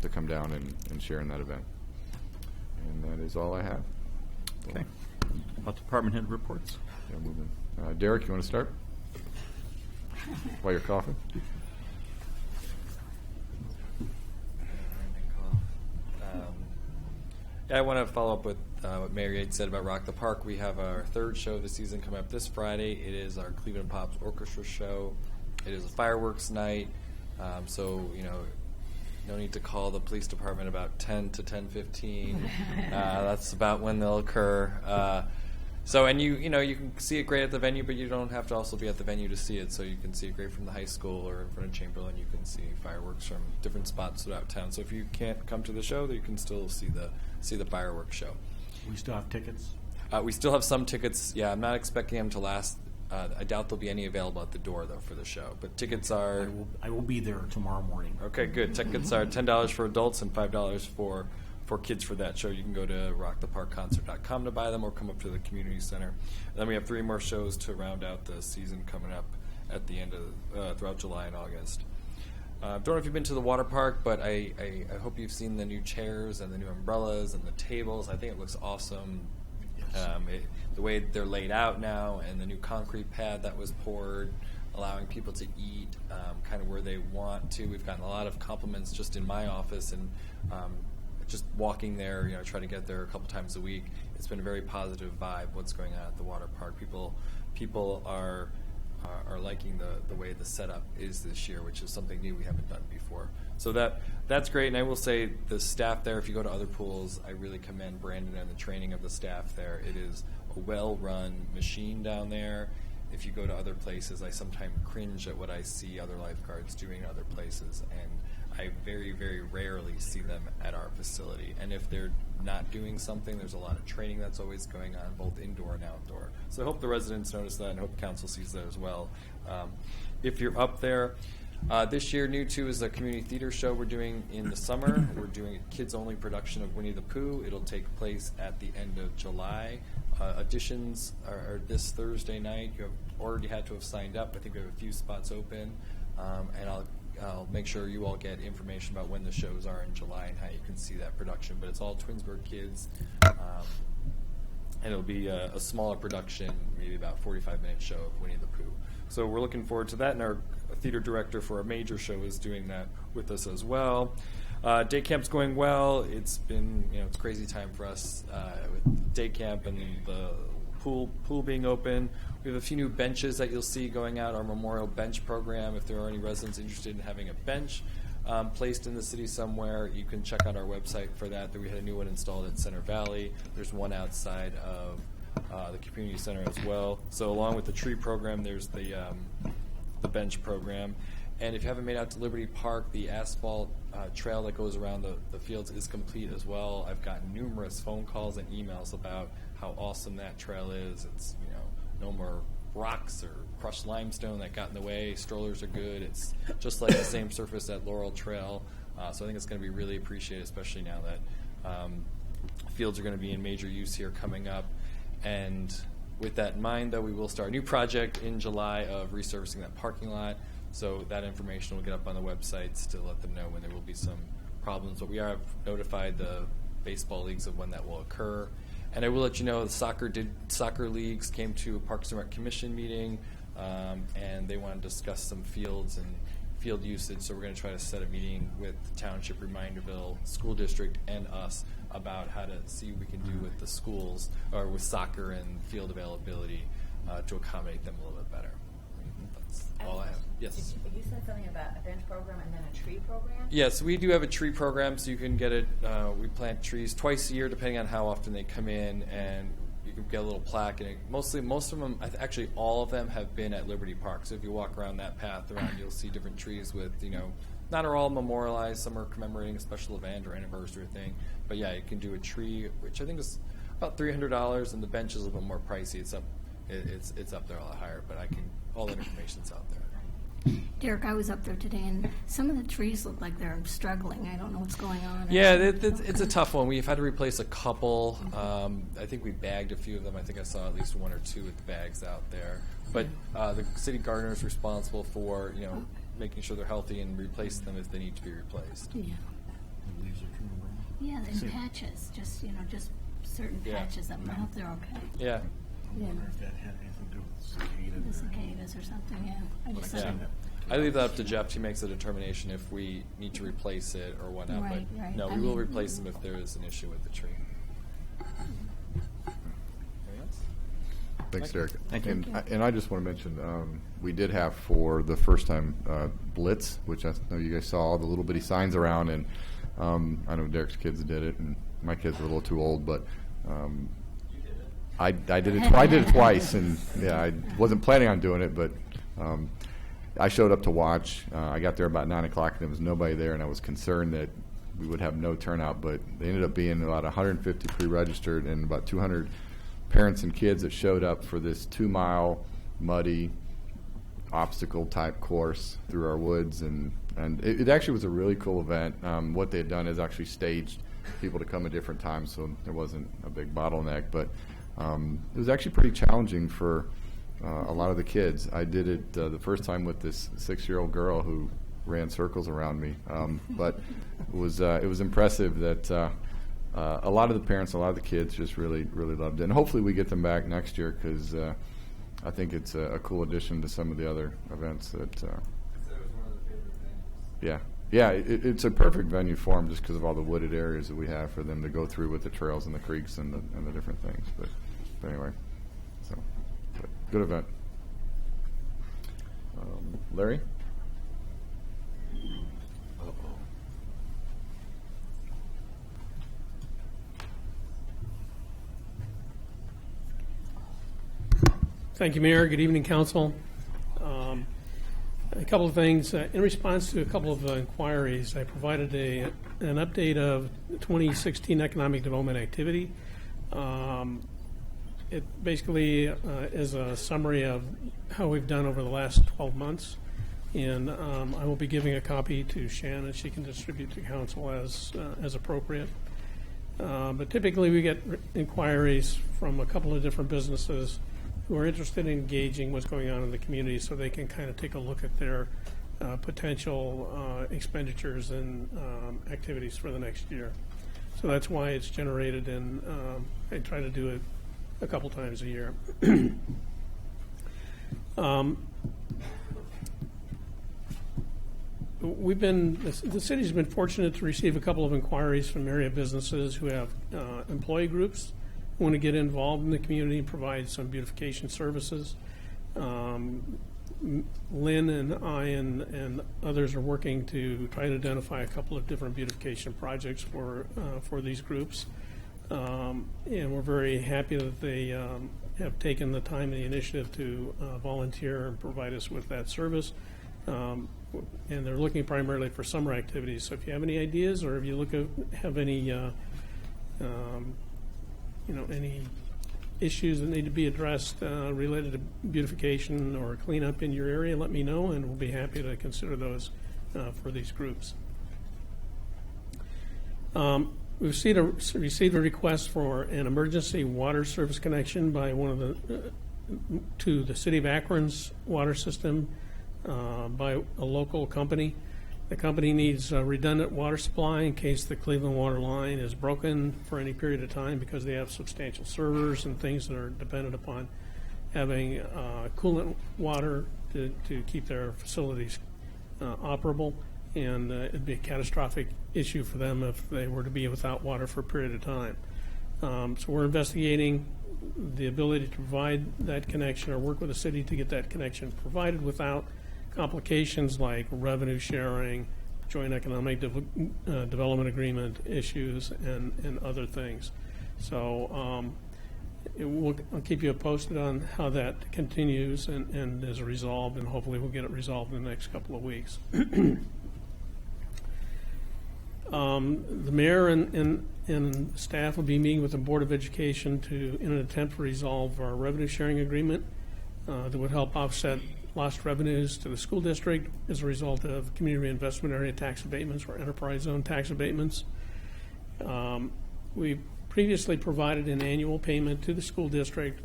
come down and share in that event. And that is all I have. Okay. About department head reports. Yeah, moving. Derek, you want to start? While you're coughing? I want to follow up with what Mary had said about Rock the Park. We have our 3rd show of the season coming up this Friday. It is our Cleveland Pops Orchestra show. It is a fireworks night, so you know, no need to call the police department about 10 to 10:15. That's about when they'll occur. So, and you can see it great at the venue, but you don't have to also be at the venue to see it. So you can see it great from the high school or in front of Chamberlain. You can see fireworks from different spots throughout town. So if you can't come to the show, you can still see the fireworks show. We still have tickets. We still have some tickets. Yeah, I'm not expecting them to last. I doubt there'll be any available at the door, though, for the show. But tickets are... I will be there tomorrow morning. Okay, good. Tickets are $10 for adults and $5 for kids for that show. You can go to rocktheparkconcert.com to buy them or come up to the community center. And then we have 3 more shows to round out the season coming up at the end of throughout July and August. Don't know if you've been to the water park, but I hope you've seen the new chairs and the new umbrellas and the tables. I think it looks awesome. The way they're laid out now, and the new concrete pad that was poured, allowing people to eat kind of where they want to. We've gotten a lot of compliments just in my office, and just walking there, try to get there a couple times a week. It's been a very positive vibe, what's going on at the water park. People are liking the way the setup is this year, which is something new we haven't done before. So that's great, and I will say the staff there, if you go to other pools, I really commend Brandon and the training of the staff there. It is a well-run machine down there. If you go to other places, I sometimes cringe at what I see other lifeguards doing in other places, and I very, very rarely see them at our facility. And if they're not doing something, there's a lot of training that's always going on, both indoor and outdoor. So I hope the residents notice that, and hope council sees that as well. If you're up there, this year, new too, is the community theater show we're doing in the summer. We're doing a kids-only production of Winnie the Pooh. It'll take place at the end of July. Auditions are this Thursday night. You have already had to have signed up. I think we have a few spots open, and I'll make sure you all get information about when the shows are in July and how you can see that production. But it's all Twinsburg kids, and it'll be a smaller production, maybe about 45-minute show of Winnie the Pooh. So we're looking forward to that, and our theater director for a major show is doing that with us as well. Day camp's going well. It's been, it's a crazy time for us with day camp and the pool being open. We have a few new benches that you'll see going out, our memorial bench program. If there are any residents interested in having a bench placed in the city somewhere, you can check out our website for that. We had a new one installed at Center Valley. There's one outside of the community center as well. So along with the tree program, there's the bench program. And if you haven't made out to Liberty Park, the asphalt trail that goes around the fields is complete as well. I've gotten numerous phone calls and emails about how awesome that trail is. It's, no more rocks or crushed limestone that got in the way. Strollers are good. It's just like the same surface at Laurel Trail. So I think it's going to be really appreciated, especially now that fields are going to be in major use here coming up. And with that in mind, though, we will start a new project in July of resurfacing that parking lot. So that information will get up on the websites to let them know when there will be some problems. But we have notified the baseball leagues of when that will occur. And I will let you know the soccer leagues came to a Parks and Rec Commission meeting, and they want to discuss some fields and field usage. So we're going to try to set a meeting with the Township, Reminderville School District, and us about how to see what we can do with the schools or with soccer and field availability to accommodate them a little bit better. That's all I have. Yes. You said something about a bench program and then a tree program? Yes, we do have a tree program, so you can get it. We plant trees twice a year, depending on how often they come in, and you can get a little plaque. And most of them, actually all of them, have been at Liberty Park. So if you walk around that path around, you'll see different trees with, not are all memorialized. Some are commemorating a special event or anniversary thing. But yeah, you can do a tree, which I think is about $300, and the bench is a little bit more pricey. It's up there a lot higher, but all the information's out there. Derek, I was up there today, and some of the trees look like they're struggling. I don't know what's going on. Yeah, it's a tough one. We've had to replace a couple. I think we bagged a few of them. I think I saw at least one or two with bags out there. But the city gardener is responsible for, making sure they're healthy and replace them if they need to be replaced. Yeah. The leaves are coming around. Yeah, in patches, just certain patches. I hope they're okay. Yeah. I wonder if that had anything to do with The cicadas or something, yeah. I just Yeah. I leave that up to Jeff. He makes a determination if we need to replace it or whatnot. Right, but right. no, we will replace them if there is an issue with the tree. Anything else? Thanks, Derek. Thank you. And I just want to mention, we did have for the first time Blitz, which I know you guys saw all the little bitty signs around, and I know Derek's kids did it, and my kids were a little too old, but I did it twice, and yeah, I wasn't planning on doing it, but I showed up to watch. I got there about 9 o'clock, and there was nobody there, and I was concerned that we would have no turnout, but they ended up being about 150 pre-registered and about 200 parents and kids that showed up for this 2-mile muddy obstacle type course through our woods, and it actually was a really cool event. What they had done is actually staged people to come at different times, so there wasn't a big bottleneck, but it was actually pretty challenging for a lot of the kids. I did it the first time with this 6-year-old girl who ran circles around me, but it was impressive that a lot of the parents, a lot of the kids just really loved it, and hopefully we get them back next year, because I think it's a cool addition to some of the other events that. Yeah, it's a perfect venue for them just because of all the wooded areas that we have for them to go through with the trails and the creeks and the different things. But anyway, so good event. Larry? Thank you, Mayor. Good evening, Council. A couple of things. In response to a couple of inquiries, I provided an update of the 2016 economic development activity. It basically is a summary of how we've done over the last 12 months. And I will be giving a copy to Shannon. She can distribute to Council as appropriate. But typically we get inquiries from a couple of different businesses who are interested in engaging what's going on in the community, so they can kind of take a look at their potential expenditures and activities for the next year. So that's why it's generated, and I try to do it a couple times a year. The city's been fortunate to receive a couple of inquiries from area businesses who have employee groups who want to get involved in the community and provide some beautification services. Lynn and I and others are working to try to identify a couple of different beautification projects for these groups. And we're very happy that they have taken the time and the initiative to volunteer and provide us with that service. And they're looking primarily for summer activities. So if you have any ideas, or if you have any any issues that need to be addressed related to beautification or cleanup in your area, let me know, and we'll be happy to consider those for these groups. We've received a request for an emergency water service connection by to the City of Akron's water system by a local company. The company needs a redundant water supply in case the Cleveland water line is broken for any period of time, because they have substantial servers and things that are dependent upon having coolant water to keep their facilities operable. And it'd be a catastrophic issue for them if they were to be without water for a period of time. So we're investigating the ability to provide that connection, or work with the city to get that connection provided without complications like revenue sharing, joint economic development agreement issues, and other things. So I'll keep you posted on how that continues and is resolved, and hopefully we'll get it resolved in the next couple of weeks. The mayor and staff will be meeting with the Board of Education in an attempt to resolve our revenue sharing agreement that would help offset lost revenues to the school district as a result of community reinvestment area tax abatements or enterprise zone tax abatements. We previously provided an annual payment to the school district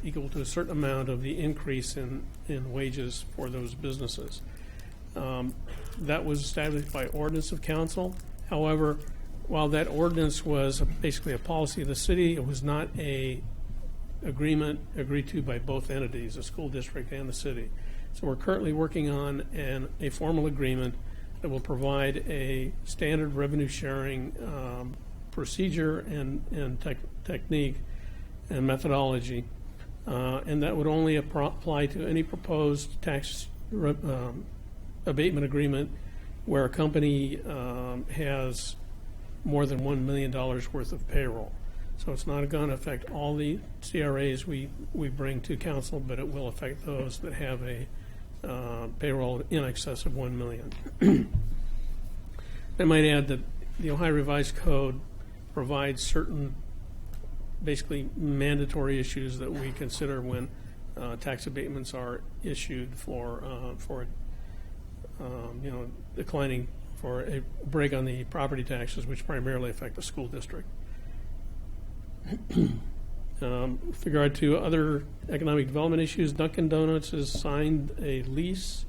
equal to a certain amount of the increase in wages for those businesses. That was established by ordinance of council. However, while that ordinance was basically a policy of the city, it was not a agreement agreed to by both entities, the school district and the city. So we're currently working on a formal agreement that will provide a standard revenue sharing procedure and technique and methodology, and that would only apply to any proposed tax abatement agreement where a company has more than $1 million worth of payroll. So it's not going to affect all the CRAs we bring to council, but it will affect those that have a payroll in excess of $1 million. I might add that the Ohio Revised Code provides certain basically mandatory issues that we consider when tax abatements are issued for declining for a break on the property taxes, which primarily affect the school district. With regard to other economic development issues, Dunkin' Donuts has signed a lease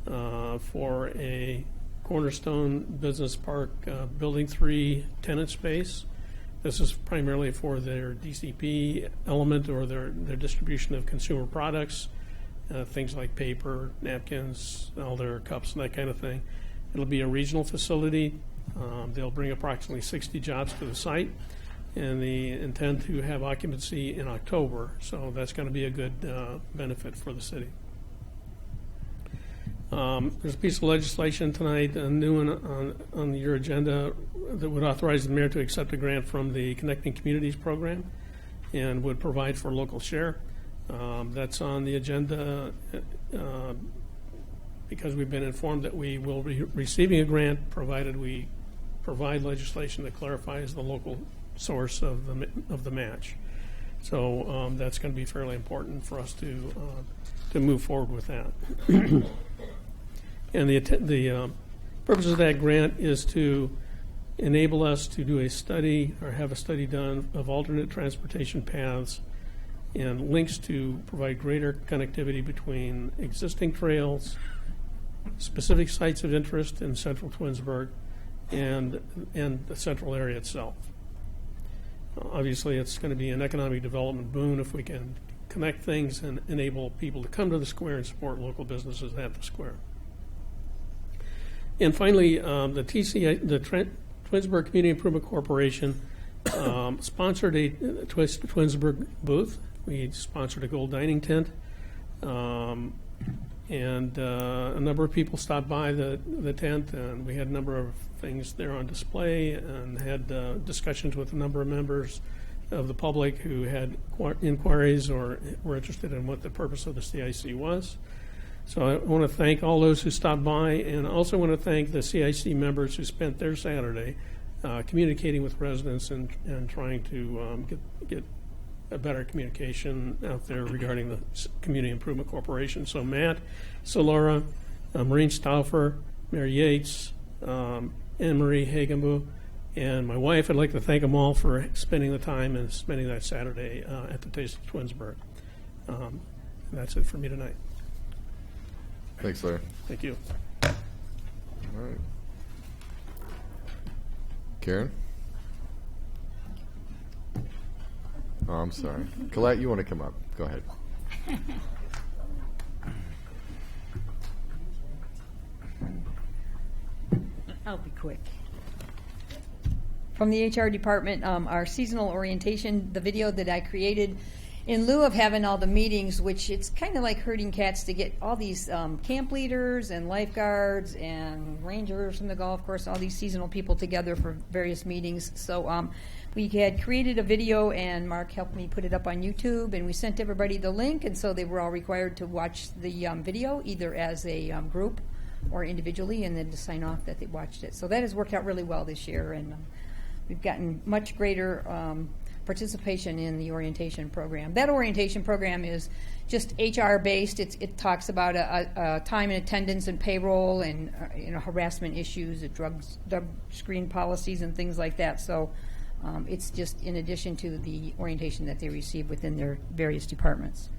for a Cornerstone Business Park Building 3 tenant space. This is primarily for their DCP element, or their distribution of consumer products, things like paper, napkins, all their cups and that kind of thing. It'll be a regional facility. They'll bring approximately 60 jobs to the site, and they intend to have occupancy in October, so that's going to be a good benefit for the city. There's a piece of legislation tonight, a new one on your agenda, that would authorize the mayor to accept a grant from the Connecting Communities program and would provide for local share. That's on the agenda because we've been informed that we will be receiving a grant provided we provide legislation that clarifies the local source of the match. So that's going to be fairly important for us to move forward with that. And the purpose of that grant is to enable us to do a study, or have a study done, of alternate transportation paths and links to provide greater connectivity between existing trails, specific sites of interest in central Twinsburg, and the central area itself. Obviously, it's going to be an economic development boon if we can connect things and enable people to come to the square and support local businesses at the square. And finally, the Twinsburg Community Improvement Corporation sponsored a Twinsburg booth. We sponsored a gold dining tent, and a number of people stopped by the tent, and we had a number of things there on display, and had discussions with a number of members of the public who had inquiries or were interested in what the purpose of the CIC was. So I want to thank all those who stopped by, and also want to thank the CIC members who spent their Saturday communicating with residents and trying to get a better communication out there regarding the Community Improvement Corporation. So Matt, Solora, Maureen Stauffer, Mary Yates, Anne-Marie Hagenbu, and my wife. I'd like to thank them all for spending the time and spending that Saturday at the Taste of Twinsburg. That's it for me tonight. Thanks, Larry. Thank you. All right. Karen? Oh, I'm sorry. Colette, you want to come up? Go ahead. I'll be quick. From the HR department, our seasonal orientation, the video that I created, in lieu of having all the meetings, which it's kind of like herding cats to get all these camp leaders and lifeguards and rangers from the golf course, all these seasonal people together for various meetings. So we had created a video, and Mark helped me put it up on YouTube, and we sent everybody the link, and so they were all required to watch the video, either as a group or individually, and then to sign off that they watched it. So that has worked out really well this year, and we've gotten much greater participation in the orientation program. That orientation program is just HR based. It talks about a time and attendance and payroll and harassment issues, drug screen policies and things like that. So it's just in addition to the orientation that they receive within their various departments.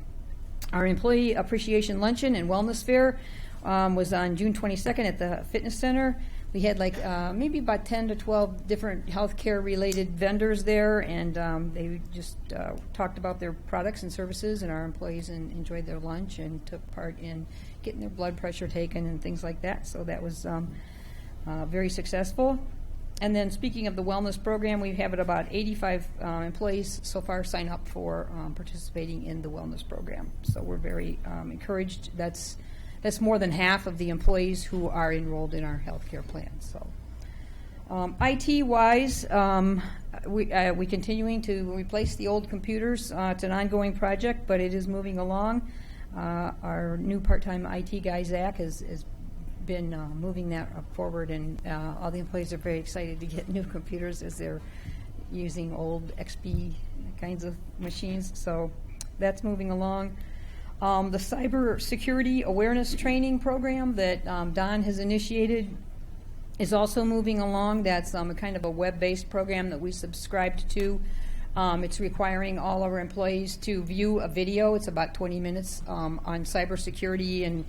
Our employee appreciation luncheon and wellness fair was on June 22nd at the fitness center. We had maybe about 10 to 12 different healthcare related vendors there, and they just talked about their products and services, and our employees enjoyed their lunch and took part in getting their blood pressure taken and things like that. So that was very successful. And then speaking of the wellness program, we have about 85 employees so far sign up for participating in the wellness program. So we're very encouraged. That's more than half of the employees who are enrolled in our healthcare plan. So, IT-wise, we continuing to replace the old computers. It's an ongoing project, but it is moving along. Our new part-time IT guy, Zach, has been moving that forward, and all the employees are very excited to get new computers as they're using old XP kinds of machines. So that's moving along. The cyber security awareness training program that Don has initiated is also moving along. That's a kind of a web-based program that we subscribed to. It's requiring all our employees to view a video. It's about 20 minutes on cybersecurity and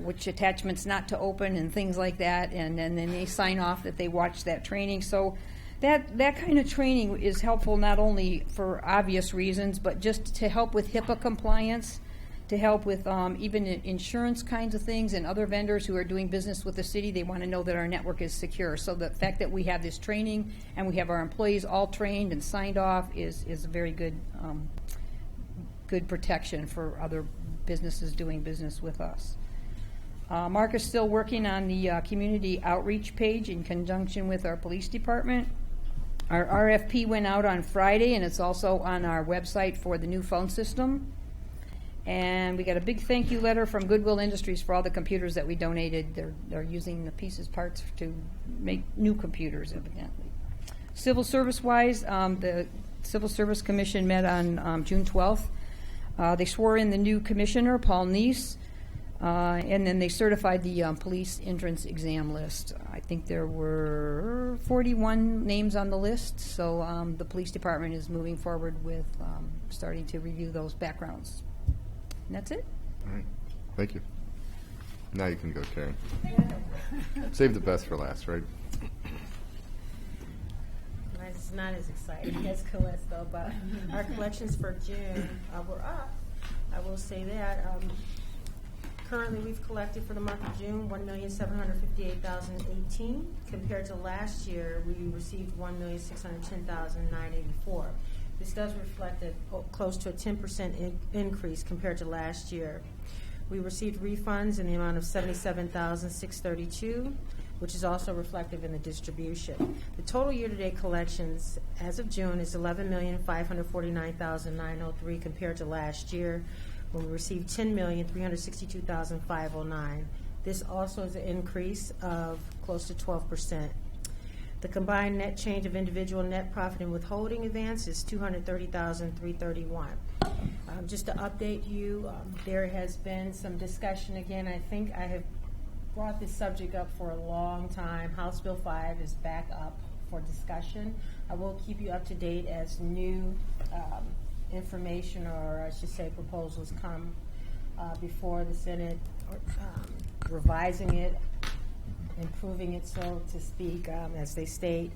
which attachments not to open and things like that. And then they sign off that they watched that training. So that kind of training is helpful not only for obvious reasons, but just to help with HIPAA compliance, to help with even insurance kinds of things, and other vendors who are doing business with the city. They want to know that our network is secure. So the fact that we have this training and we have our employees all trained and signed off is a very good good protection for other businesses doing business with us. Mark is still working on the community outreach page in conjunction with our police department. Our RFP went out on Friday, and it's also on our website for the new phone system. And we got a big thank you letter from Goodwill Industries for all the computers that we donated. They're using the pieces parts to make new computers, evidently. Civil service-wise, the Civil Service Commission met on June 12th. They swore in the new commissioner, Paul Neese, and then they certified the police entrance exam list. I think there were 41 names on the list, so the police department is moving forward with starting to review those backgrounds. And that's it. All right. Thank you. Now you can go, Karen. Save the best for last, right? It's not as exciting as Callisto, but our collections for June were up. I will say that. Currently, we've collected for the month of June $1,758,018. Compared to last year, we received $1,610,984. This does reflect close to a 10% increase compared to last year. We received refunds in the amount of $77,632, which is also reflective in the distribution. The total year-to-date collections as of June is $11,549,903 compared to last year, when we received $10,362,509. This also is an increase of close to 12%. The combined net change of individual net profit and withholding advance is $230,331. Just to update you, there has been some discussion again. I think I have brought this subject up for a long time. House Bill 5 is back up for discussion. I will keep you up to date as new information, or I should say proposals, come before the Senate, revising it, improving it, so to speak, as they state,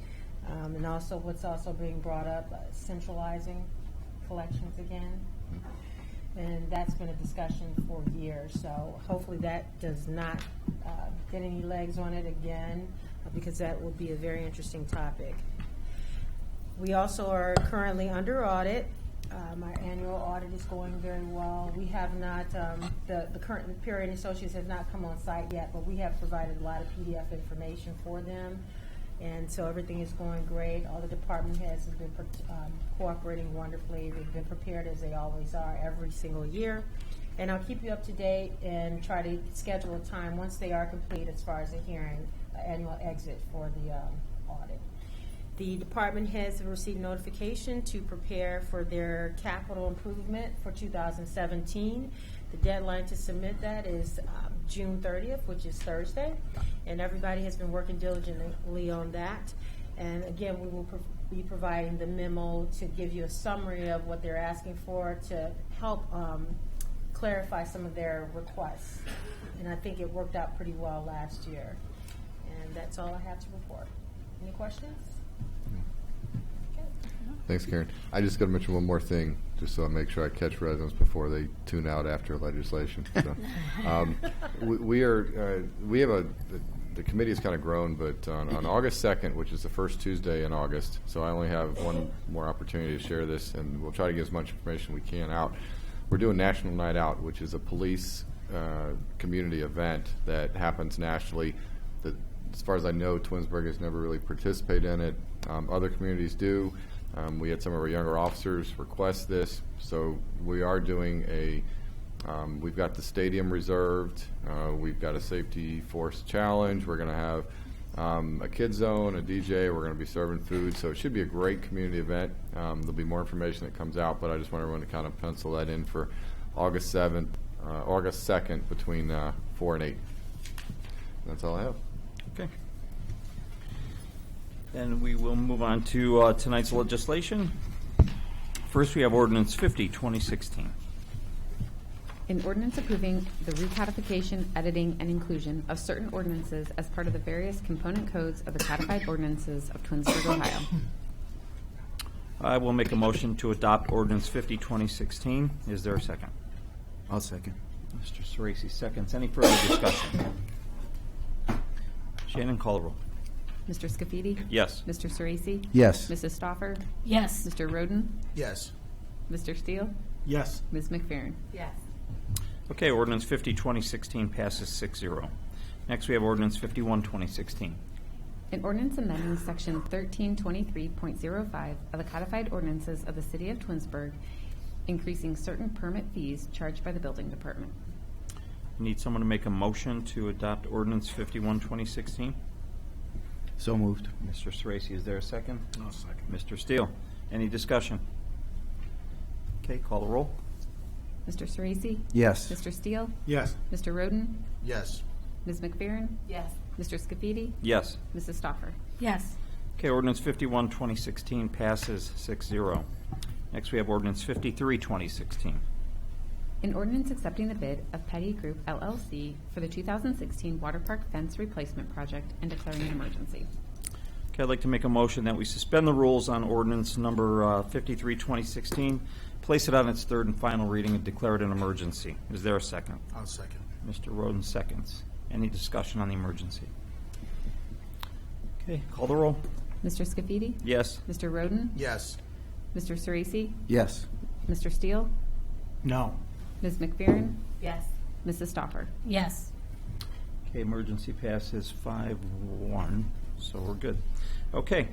and also what's also being brought up, centralizing collections again. And that's been a discussion for years, so hopefully that does not get any legs on it again, because that will be a very interesting topic. We also are currently under audit. Our annual audit is going very well. We have not, the current Perry and Associates have not come on site yet, but we have provided a lot of PDF information for them. And so everything is going great. All the department heads have been cooperating wonderfully. They've been prepared, as they always are, every single year. And I'll keep you up to date and try to schedule a time once they are complete as far as the hearing, annual exit for the audit. The department heads have received notification to prepare for their capital improvement for 2017. The deadline to submit that is June 30th, which is Thursday, and everybody has been working diligently on that. And again, we will be providing the memo to give you a summary of what they're asking for to help clarify some of their requests. And I think it worked out pretty well last year. And that's all I have to report. Any questions? Thanks, Karen. I just got to mention one more thing, just so I make sure I catch residents before they tune out after legislation. So, the committee has kind of grown, but on August 2nd, which is the first Tuesday in August, so I only have one more opportunity to share this, and we'll try to get as much information we can out. We're doing National Night Out, which is a police community event that happens nationally. As far as I know, Twinsburg has never really participated in it. Other communities do. We had some of our younger officers request this, so we are doing we've got the stadium reserved. We've got a safety force challenge. We're going to have a kid zone, a DJ. We're going to be serving food, so it should be a great community event. There'll be more information that comes out, but I just want everyone to kind of pencil that in for August 2nd between 4 and 8. That's all I have. Okay. And we will move on to tonight's legislation. First, we have Ordinance 50, 2016. An ordinance approving the recodification, editing, and inclusion of certain ordinances as part of the various component codes of the codified ordinances of Twinsburg, Ohio. I will make a motion to adopt Ordinance 50, 2016. Is there a second? I'll second. Mr. Sorese seconds. Any further discussion? Shannon, call the roll. Mr. Scafidi? Yes. Mr. Sorese? Yes. Mrs. Stoffer? Yes. Mr. Roden? Yes. Mr. Steele? Yes. Ms. McFerrin? Yes. Okay, Ordinance 50, 2016 passes 6-0. Next, we have Ordinance 51, 2016. An ordinance amending Section 1323.05 of the codified ordinances of the City of Twinsburg, increasing certain permit fees charged by the building department. Need someone to make a motion to adopt Ordinance 51, 2016? So moved. Mr. Sorese, is there a second? I'll second. Mr. Steele, any discussion? Okay, call the roll. Mr. Sorese? Yes. Mr. Steele? Yes. Mr. Roden? Yes. Ms. McFerrin? Yes. Mr. Scafidi? Yes. Mrs. Stoffer? Yes. Okay, Ordinance 51, 2016 passes 6-0. Next, we have Ordinance 53, 2016. An ordinance accepting the bid of Petty Group LLC for the 2016 Water Park Fence Replacement Project and declaring an emergency. Okay, I'd like to make a motion that we suspend the rules on Ordinance number 53, 2016, place it on its third and final reading, and declare it an emergency. Is there a second? I'll second. Mr. Roden seconds. Any discussion on the emergency? Okay, call the roll. Mr. Scafidi? Yes. Mr. Roden? Yes. Mr. Sorese? Yes. Mr. Steele? No. Ms. McFerrin? Yes. Mrs. Stoffer? Yes. Okay, emergency passes 5-1, so we're good. Okay,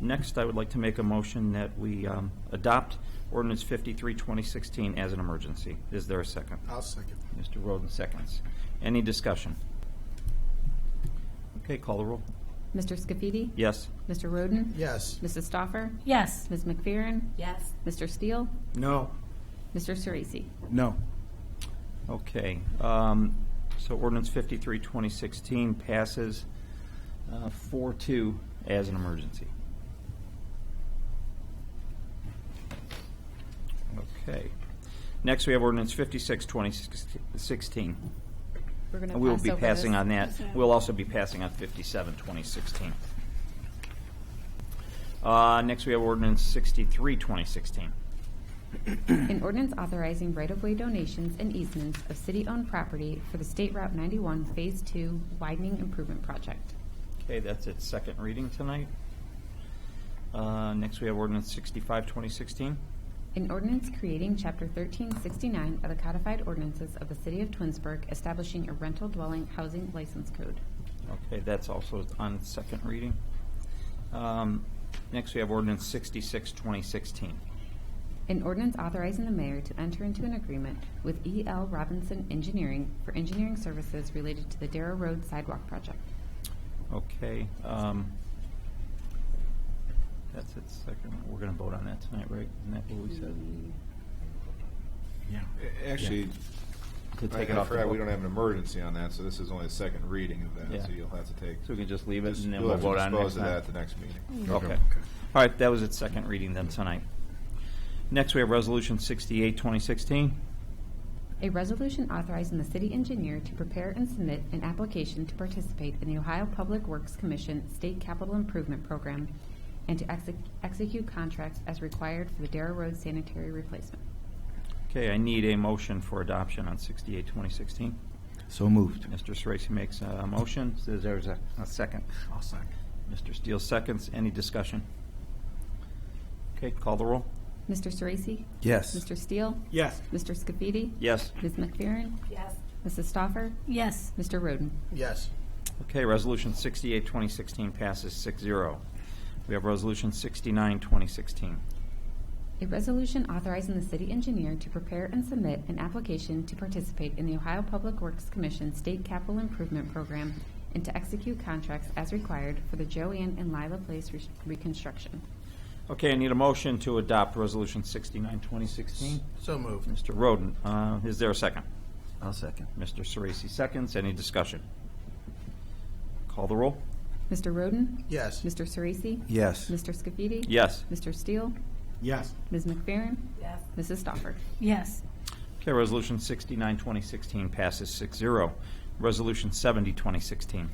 next I would like to make a motion that we adopt Ordinance 53, 2016 as an emergency. Is there a second? I'll second. Mr. Roden seconds. Any discussion? Okay, call the roll. Mr. Scafidi? Yes. Mr. Roden? Yes. Mrs. Stoffer? Yes. Ms. McFerrin? Yes. Mr. Steele? No. Mr. Sorese? No. Okay, so Ordinance 53, 2016 passes 4-2 as an emergency. Okay. Next, we have Ordinance 56, 2016. We're going to We will pass be over passing this. on that. We'll also be passing on 57, 2016. Next, we have Ordinance 63, 2016. An ordinance authorizing right-of-way donations and easements of city-owned property for the State Route 91 Phase 2 Widening Improvement Project. Okay, that's its second reading tonight. Next, we have Ordinance 65, 2016. An ordinance creating Chapter 1369 of the Codified Ordinances of the City of Twinsburg, establishing a rental dwelling housing license code. Okay, that's also on second reading. Next, we have Ordinance 66, 2016. An ordinance authorizing the mayor to enter into an agreement with E.L. Robinson Engineering for engineering services related to the Darrow Road Sidewalk Project. Okay, that's its second. We're going to vote on that tonight, right? Isn't that what we said? Yeah. Actually, To take I it off the forgot we vote. don't have an emergency on that, so this is only the second reading of that, Yeah. so you'll have to take. So we can just leave it and then you'll we'll have to vote on it dispose next of time. that at the next meeting. Okay. All right, that was its second reading then tonight. Next, we have Resolution 68, 2016. A resolution authorizing the city engineer to prepare and submit an application to participate in the Ohio Public Works Commission State Capital Improvement Program and to execute contracts as required for the Darrow Road sanitary replacement. Okay, I need a motion for adoption on 68, 2016. So moved. Mr. Sorese makes a motion. Is there a second? I'll second. Mr. Steele seconds. Any discussion? Okay, call the roll. Mr. Sorese? Yes. Mr. Steele? Yes. Mr. Scafidi? Yes. Ms. McFerrin? Yes. Mrs. Stoffer? Yes. Mr. Roden? Yes. Okay, Resolution 68, 2016 passes 6-0. We have Resolution 69, 2016. A resolution authorizing the city engineer to prepare and submit an application to participate in the Ohio Public Works Commission State Capital Improvement Program and to execute contracts as required for the Joanne and Lila Place reconstruction. Okay, I need a motion to adopt Resolution 69, 2016. So moved. Mr. Roden, is there a second? I'll second. Mr. Sorese seconds. Any discussion? Call the roll. Mr. Roden? Yes. Mr. Sorese? Yes. Mr. Scafidi? Yes. Mr. Steele? Yes. Ms. McFerrin? Yes. Mrs. Stoffer? Yes. Okay, Resolution 69, 2016 passes 6-0. Resolution 70, 2016.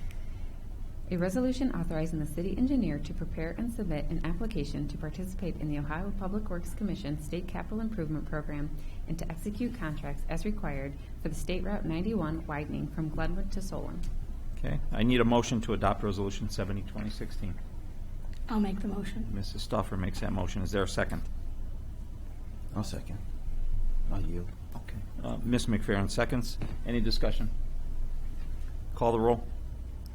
A resolution authorizing the city engineer to prepare and submit an application to participate in the Ohio Public Works Commission State Capital Improvement Program and to execute contracts as required for the State Route 91 widening from Glenwood to Solon. Okay, I need a motion to adopt Resolution 70, 2016. I'll make the motion. Mrs. Stoffer makes that motion. Is there a second? I'll second. I'll yield. Okay. Ms. McFerrin seconds. Any discussion? Call the roll.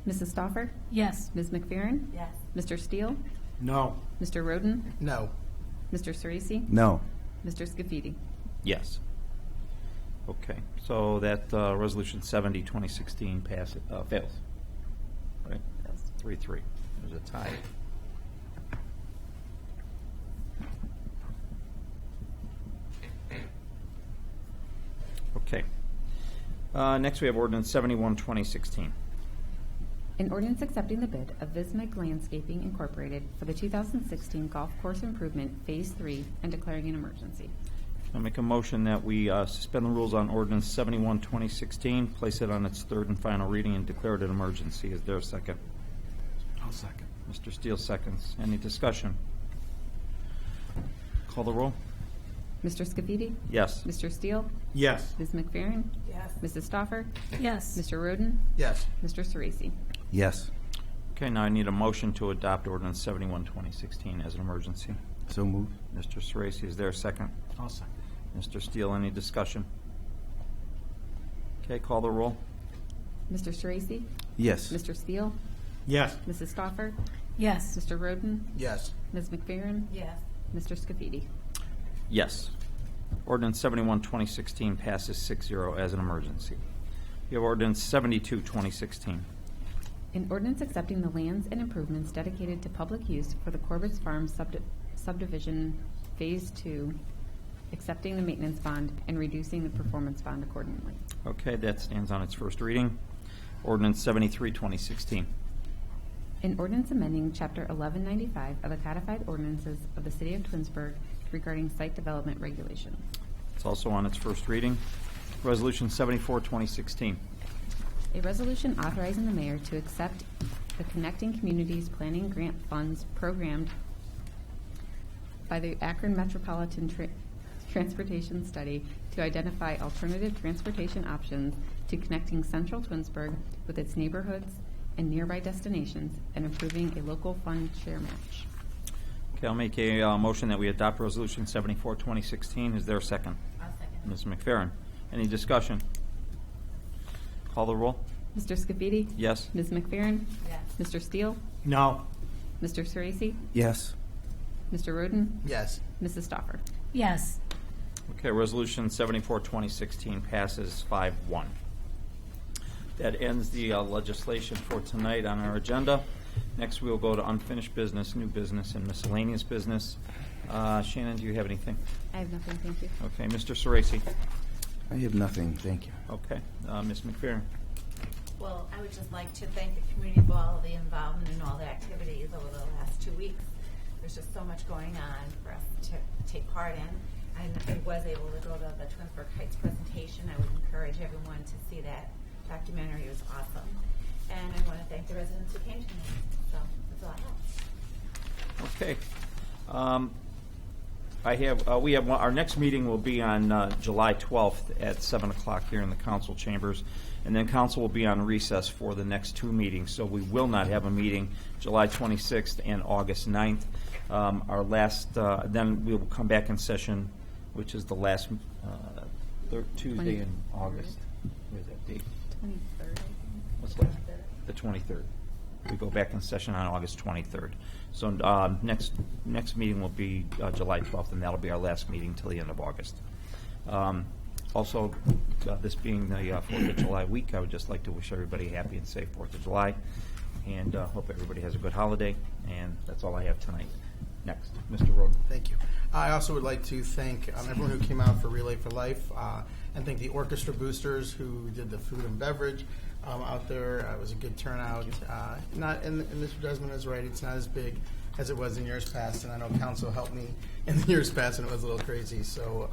Mrs. Stoffer? Yes. Ms. McFerrin? Yes. Mr. Steele? No. Mr. Roden? No. Mr. Sorese? No. Mr. Scafidi? Yes. Okay, so that Resolution 70, 2016 fails. Right? 3-3. There's a tie. Okay. Next, we have Ordinance 71, 2016. An ordinance accepting the bid of Vismic Landscaping Incorporated for the 2016 Golf Course Improvement Phase 3 and declaring an emergency. I'll make a motion that we suspend the rules on Ordinance 71, 2016, place it on its third and final reading, and declare it an emergency. Is there a second? I'll second. Mr. Steele seconds. Any discussion? Call the roll. Mr. Scafidi? Yes. Mr. Steele? Yes. Ms. McFerrin? Yes. Mrs. Stoffer? Yes. Mr. Roden? Yes. Mr. Sorese? Yes. Okay, now I need a motion to adopt Ordinance 71, 2016 as an emergency. So moved. Mr. Sorese, is there a second? I'll second. Mr. Steele, any discussion? Okay, call the roll. Mr. Sorese? Yes. Mr. Steele? Yes. Mrs. Stoffer? Yes. Mr. Roden? Yes. Ms. McFerrin? Yes. Mr. Scafidi? Yes. Ordinance 71, 2016 passes 6-0 as an emergency. We have Ordinance 72, 2016. An ordinance accepting the lands and improvements dedicated to public use for the Corbett's Farm subdivision Phase 2, accepting the maintenance bond and reducing the performance bond accordingly. Okay, that stands on its first reading. Ordinance 73, 2016. An ordinance amending Chapter 1195 of the codified ordinances of the City of Twinsburg regarding site development regulations. It's also on its first reading. Resolution 74, 2016. A resolution authorizing the mayor to accept the Connecting Communities Planning Grant Funds programmed by the Akron Metropolitan Transportation Study to identify alternative transportation options to connecting central Twinsburg with its neighborhoods and nearby destinations and improving a local fund share match. Okay, I'll make a motion that we adopt Resolution 74, 2016. Is there a second? I'll second. Ms. McFerrin. Any discussion? Call the roll. Mr. Scafidi? Yes. Ms. McFerrin? Yes. Mr. Steele? No. Mr. Sorese? Yes. Mr. Roden? Yes. Mrs. Stoffer? Yes. Okay, Resolution 74, 2016 passes 5-1. That ends the legislation for tonight on our agenda. Next, we will go to unfinished business, new business, and miscellaneous business. Shannon, do you have anything? I have nothing, thank you. Okay, Mr. Sorese. I have nothing, thank you. Okay, Ms. McFerrin. Well, I would just like to thank the community for all of the involvement and all the activities over the last 2 weeks. There's just so much going on for us to take part in. I was able to go to the Twinsburg Heights presentation. I would encourage everyone to see that documentary. It was awesome. And I want to thank the residents who came to me. So that's all I have. Okay. We have our next meeting will be on July 12th at 7 o'clock here in the council chambers, and then council will be on recess for the next 2 meetings. So we will not have a meeting July 26th and August 9th. Our last, then we will come back in session, which is the last Tuesday in August. What is that date? 23rd. What's that? The 23rd. We go back in session on August 23rd. So next meeting will be July 12th, and that'll be our last meeting till the end of August. Also, this being the 4th of July week, I would just like to wish everybody a happy and safe 4th of July, and hope everybody has a good holiday. And that's all I have tonight. Next, Mr. Roden. Thank you. I also would like to thank everyone who came out for Relay for Life, and thank the orchestra boosters who did the food and beverage out there. It was a good turnout. And Mr. Desmond is right, it's not as big as it was in years past, and I know council helped me in the years past, and it was a little crazy. So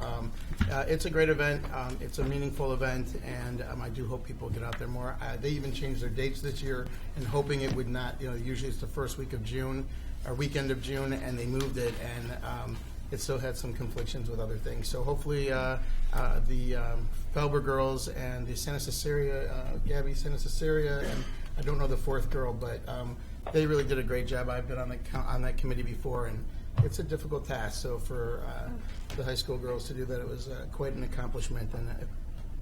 it's a great event. It's a meaningful event, and I do hope people get out there more. They even changed their dates this year, and hoping it would not, usually it's the first week of June, or weekend of June, and they moved it, and it still had some conflictions with other things. So hopefully the Felber girls and the Santa Cecilia, Gabby Santa Cecilia, and I don't know the fourth girl, but they really did a great job. I've been on that committee before, and it's a difficult task. So for the high school girls to do that, it was quite an accomplishment, and it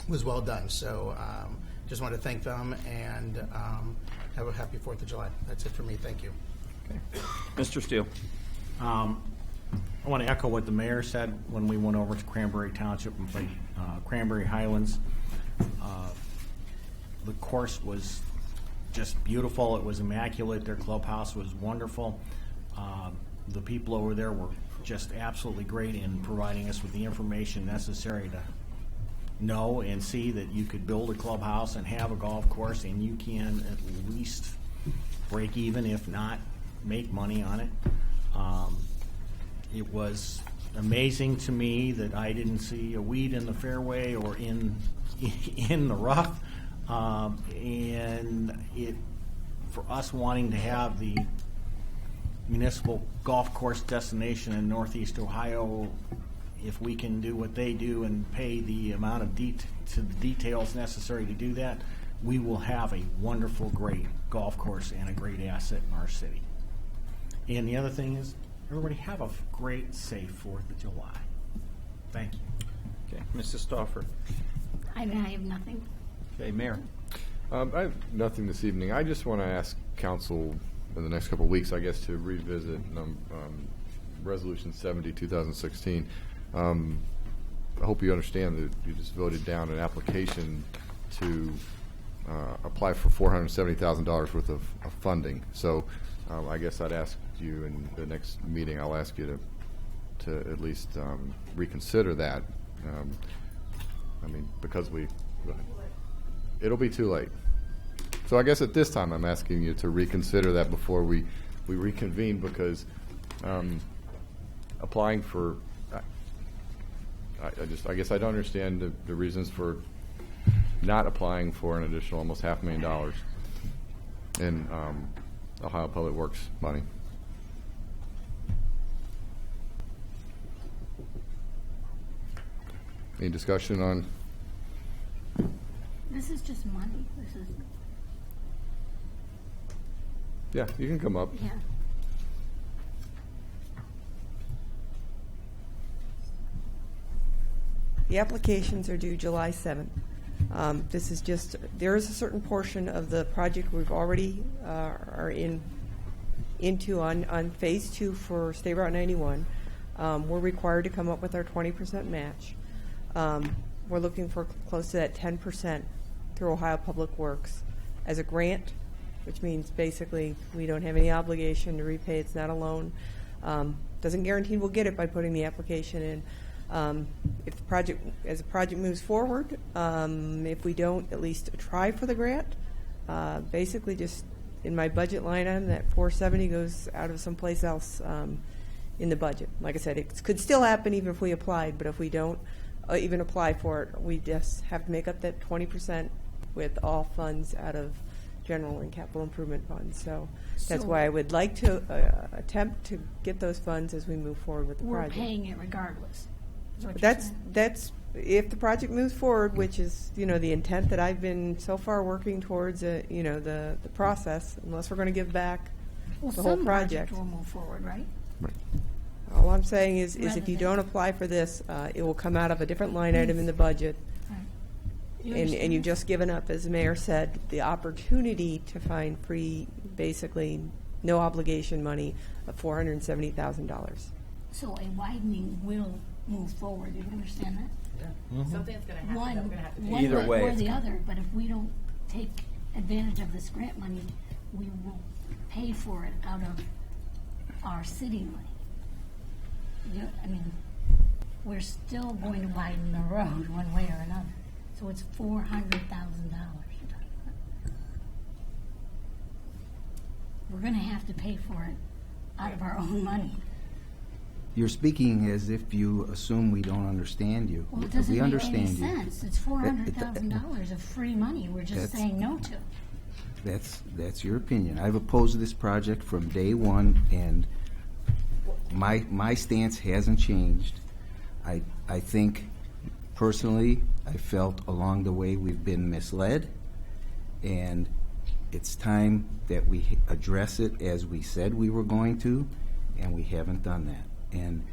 was well done. So just want to thank them, and have a happy 4th of July. That's it for me. Thank you. Okay. Mr. Steele. I want to echo what the mayor said when we went over to Cranberry Township and played Cranberry Highlands. The course was just beautiful. It was immaculate. Their clubhouse was wonderful. The people over there were just absolutely great in providing us with the information necessary to know and see that you could build a clubhouse and have a golf course, and you can at least break even, if not make money on it. It was amazing to me that I didn't see a weed in the fairway or in the rough, and it, for us wanting to have the municipal golf course destination in Northeast Ohio, if we can do what they do and pay the amount of details necessary to do that, we will have a wonderful, great golf course and a great asset in our city. And the other thing is, everybody have a great, safe 4th of July. Thank you. Okay, Mrs. Stauffer. I have nothing. Okay, Mayor. I have nothing this evening. I just want to ask council in the next couple of weeks, I guess, to revisit Resolution 70, 2016. I hope you understand that you just voted down an application to apply for $470,000 worth of funding. So I guess I'd ask you in the next meeting, I'll ask you to at least reconsider that. I mean, because it'll be too late. So I guess at this time I'm asking you to reconsider that before we reconvene, because applying for, I guess I don't understand the reasons for not applying for an additional almost $500,000 in Ohio Public Works money. Any discussion on? This is just money. This is. Yeah, you can come up. Yeah. The applications are due July 7th. This is just, there is a certain portion of the project we've already are into on phase 2 for State Route 91. We're required to come up with our 20% match. We're looking for close to that 10% through Ohio Public Works as a grant, which means basically we don't have any obligation to repay. It's not a loan. Doesn't guarantee we'll get it by putting the application in. If the project moves forward, if we don't at least try for the grant, basically just in my budget line item, that 470 goes out of someplace else in the budget. Like I said, it could still happen even if we applied, but if we don't even apply for it, we just have to make up that 20% with all funds out of general and capital improvement funds. So that's why I would like to attempt to get those funds as we move forward with the project. We're paying it regardless. That's if the project moves forward, which is the intent that I've been so far working towards. The process, unless we're going to give back the whole project. Will move forward, right? Right. All I'm saying is if you don't apply for this, it will come out of a different line item in the budget. And you've just given up, as the mayor said, the opportunity to find free, basically no obligation money of $470,000. So a widening will move forward, you understand that? Something's gonna happen, that we're gonna have to pay. One Either way, or it's the com- other, but if we don't take advantage of this grant money, we will pay for it out of our city money. I mean, we're still going to widen the road one way or another. So it's $400,000. We're gonna have to pay for it out of our own money. You're speaking as if you assume we don't understand you. Well, it doesn't We make understand any you. sense. It's $400,000 of free money we're just That's- saying no to. That's your opinion. I've opposed this project from day one, and my stance hasn't changed. I think, personally, I felt along the way we've been misled, and it's time that we address it as we said we were going to, and we haven't done that. And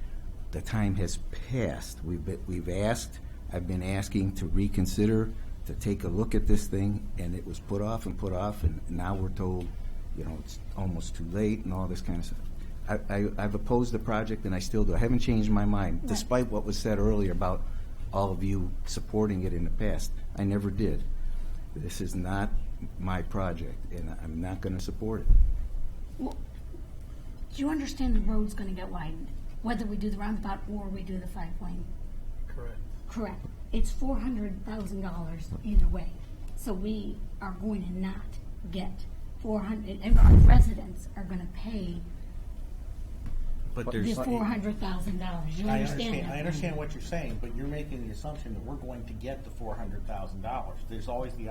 the time has passed. We've asked, I've been asking to reconsider, to take a look at this thing, and it was put off, and now we're told, it's almost too late and all this kind of stuff. I've opposed the project, and I still do. I haven't changed my mind, despite what was said earlier about all of you supporting it in the past. I never did. This is not my project, and I'm not going to support it. Well, do you understand the road's gonna get widened, whether we do the roundabout or we do the 5-lane? Correct. Correct. It's $400,000 either way. So we are going to not get 400, and our residents are gonna pay But this there's $400,000. You understand that? I understand what you're saying, but you're making the assumption that we're going to get the $400,000. There's always the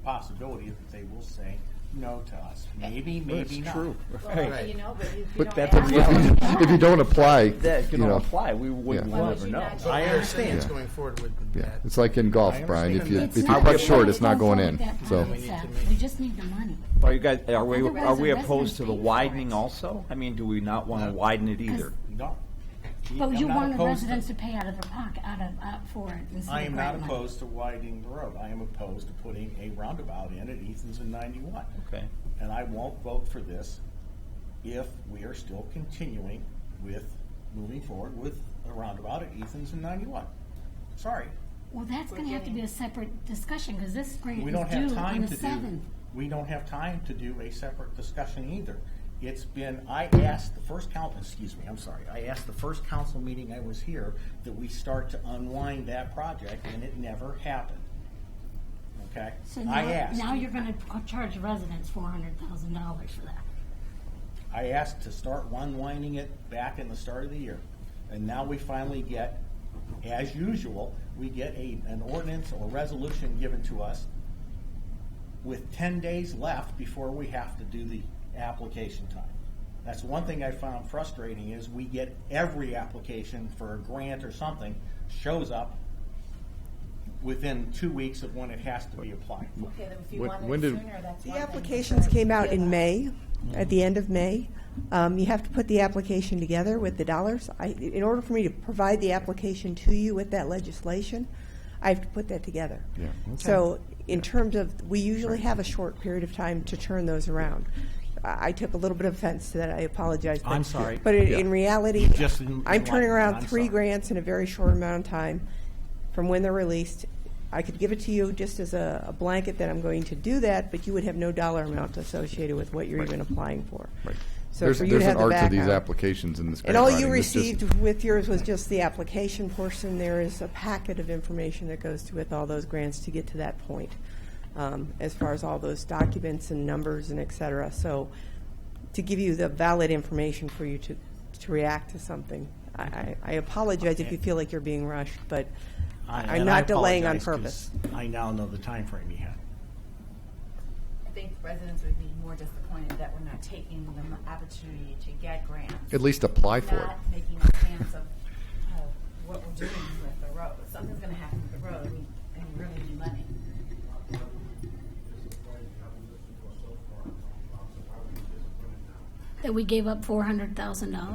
possibility that they will say no to us. Maybe That's not. true. Well, Right. you know, but if you But don't that's a ask- reality. If you don't apply, That if you you don't know, apply, we will Yeah. never know. I understand. It's going forward with yeah, that. it's like in golf, I Brian. If you understand. if It's you not putt that short, we it's not don't going go in. with that So plan, Seth. We just need the money. Are you guys, are we Otherwise, the opposed to the residents pay for widening it. also? I mean, do we not want to widen it either? No. But I'm you not want the opposed residents to pay out of their pocket, out for it instead I of am not grant money. opposed to widening the road. I am opposed to putting a roundabout in at Eaton's and 91. Okay. And I won't vote for this if we are still continuing with moving forward with a roundabout at Eaton's and 91. Sorry. Well, that's gonna have to be a separate discussion, because this grant We is don't have due on time the to do, 7th. we don't have time to do a separate discussion either. It's been, I asked the first council meeting I was here that we start to unwind that project, and it never happened. Okay? So I asked. now you're gonna charge residents $400,000 for that. I asked to start unwinding it back in the start of the year. And now we finally get, as usual, we get an ordinance or resolution given to us with 10 days left before we have to do the application time. That's one thing I found frustrating is we get every application for a grant or something shows up within 2 weeks of when it has to be applied. Okay, then if you When- want when it did- sooner, that's The one thing. applications But came out yeah, in May, at the end of May. You have to put the application together with the dollars. In order for me to provide the application to you with that legislation, I have to put that together. Yeah, okay. So in terms of, we usually have a short period of time to turn those around. I took a little bit of offense to that. I apologize. I'm sorry. But Yeah. in reality, You just didn't I'm turning like it. around I'm 3 sorry. grants in a very short amount of time from when they're released. I could give it to you just as a blanket that I'm going to do that, but you would have no dollar amount associated with what you're Right. even applying for. right. So there's for you there's to an have the art to these background. applications in this. And grant all you writing. It's just- received with yours was just the application portion. There is a packet of information that goes to with all those grants to get to that point, as far as all those documents and numbers and et cetera. So to give you the valid information for you to react to something. I apologize if you feel like you're being rushed, but I'm not delaying on purpose. I now know the time frame you had. I think residents would be more disappointed that we're not taking the opportunity to get grants. At least apply for it. Not making a stance of what we're doing with the road. Something's gonna happen with the road, and we really need money. That we gave up $400,000? No, that you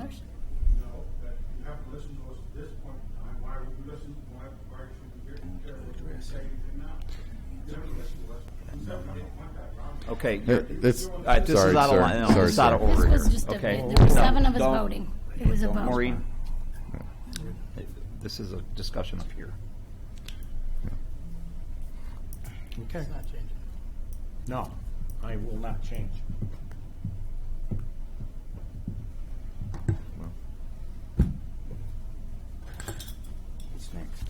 haven't listened to us at this point in time. Why would you listen? Why should we get what you're saying now? You haven't listened to us. You don't want that, Rob. Okay. This- All right, this sorry, is out of sir. line. No, Sorry, this is out of sir. order This was here. just Okay. there were 7 of us Don't- voting. It was about. Maureen, this is a discussion up here. Okay. It's not changing. No, I will not change. What's next?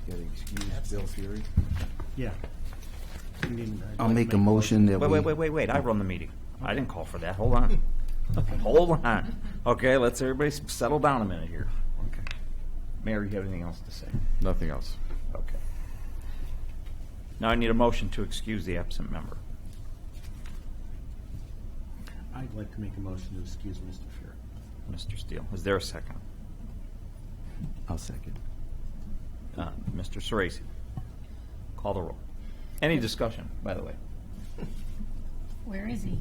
Get excused Bill Fury. Yeah. I'll make a motion that Wait. I run the meeting. I didn't call for that. Hold on. Hold on. Okay, let's everybody settle down a minute here. Okay. Mayor, you have anything else to say? Nothing else. Okay. Now I need a motion to excuse the absent member. I'd like to make a motion to excuse Mr. Fury. Mr. Steele. Is there a second? I'll second. Mr. Sorese. Call the roll. Any discussion, by the way? Where is he?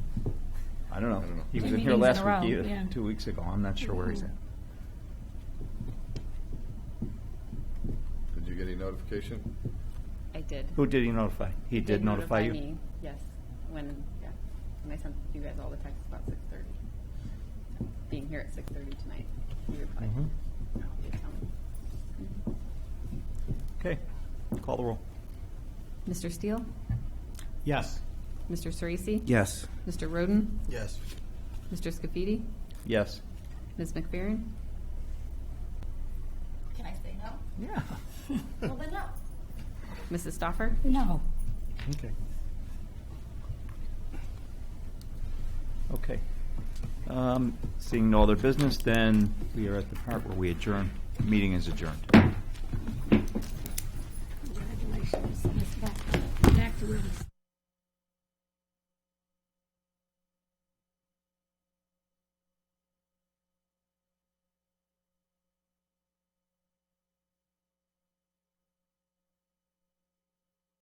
I don't know. He was Two in here meetings last in a row, week, yeah. 2 weeks ago. I'm not sure where he's at. Did you get any notification? I did. Who did he notify? He did notify you? Me, yes, when I sent you guys all the texts about 6:30. Being here at 6:30 tonight, you replied. Mhm. I'll be coming. Okay. Call the roll. Mr. Steele? Yes. Mr. Sorese? Yes. Mr. Roden? Yes. Mr. Scafidi? Yes. Ms. McFerrin? Can I say no? Yeah. Well, then no. Mrs. Stoffer? No. Okay. Okay. Seeing no other business, then we are at the part where we adjourn. Meeting is adjourned. Congratulations. Back to Rudy's.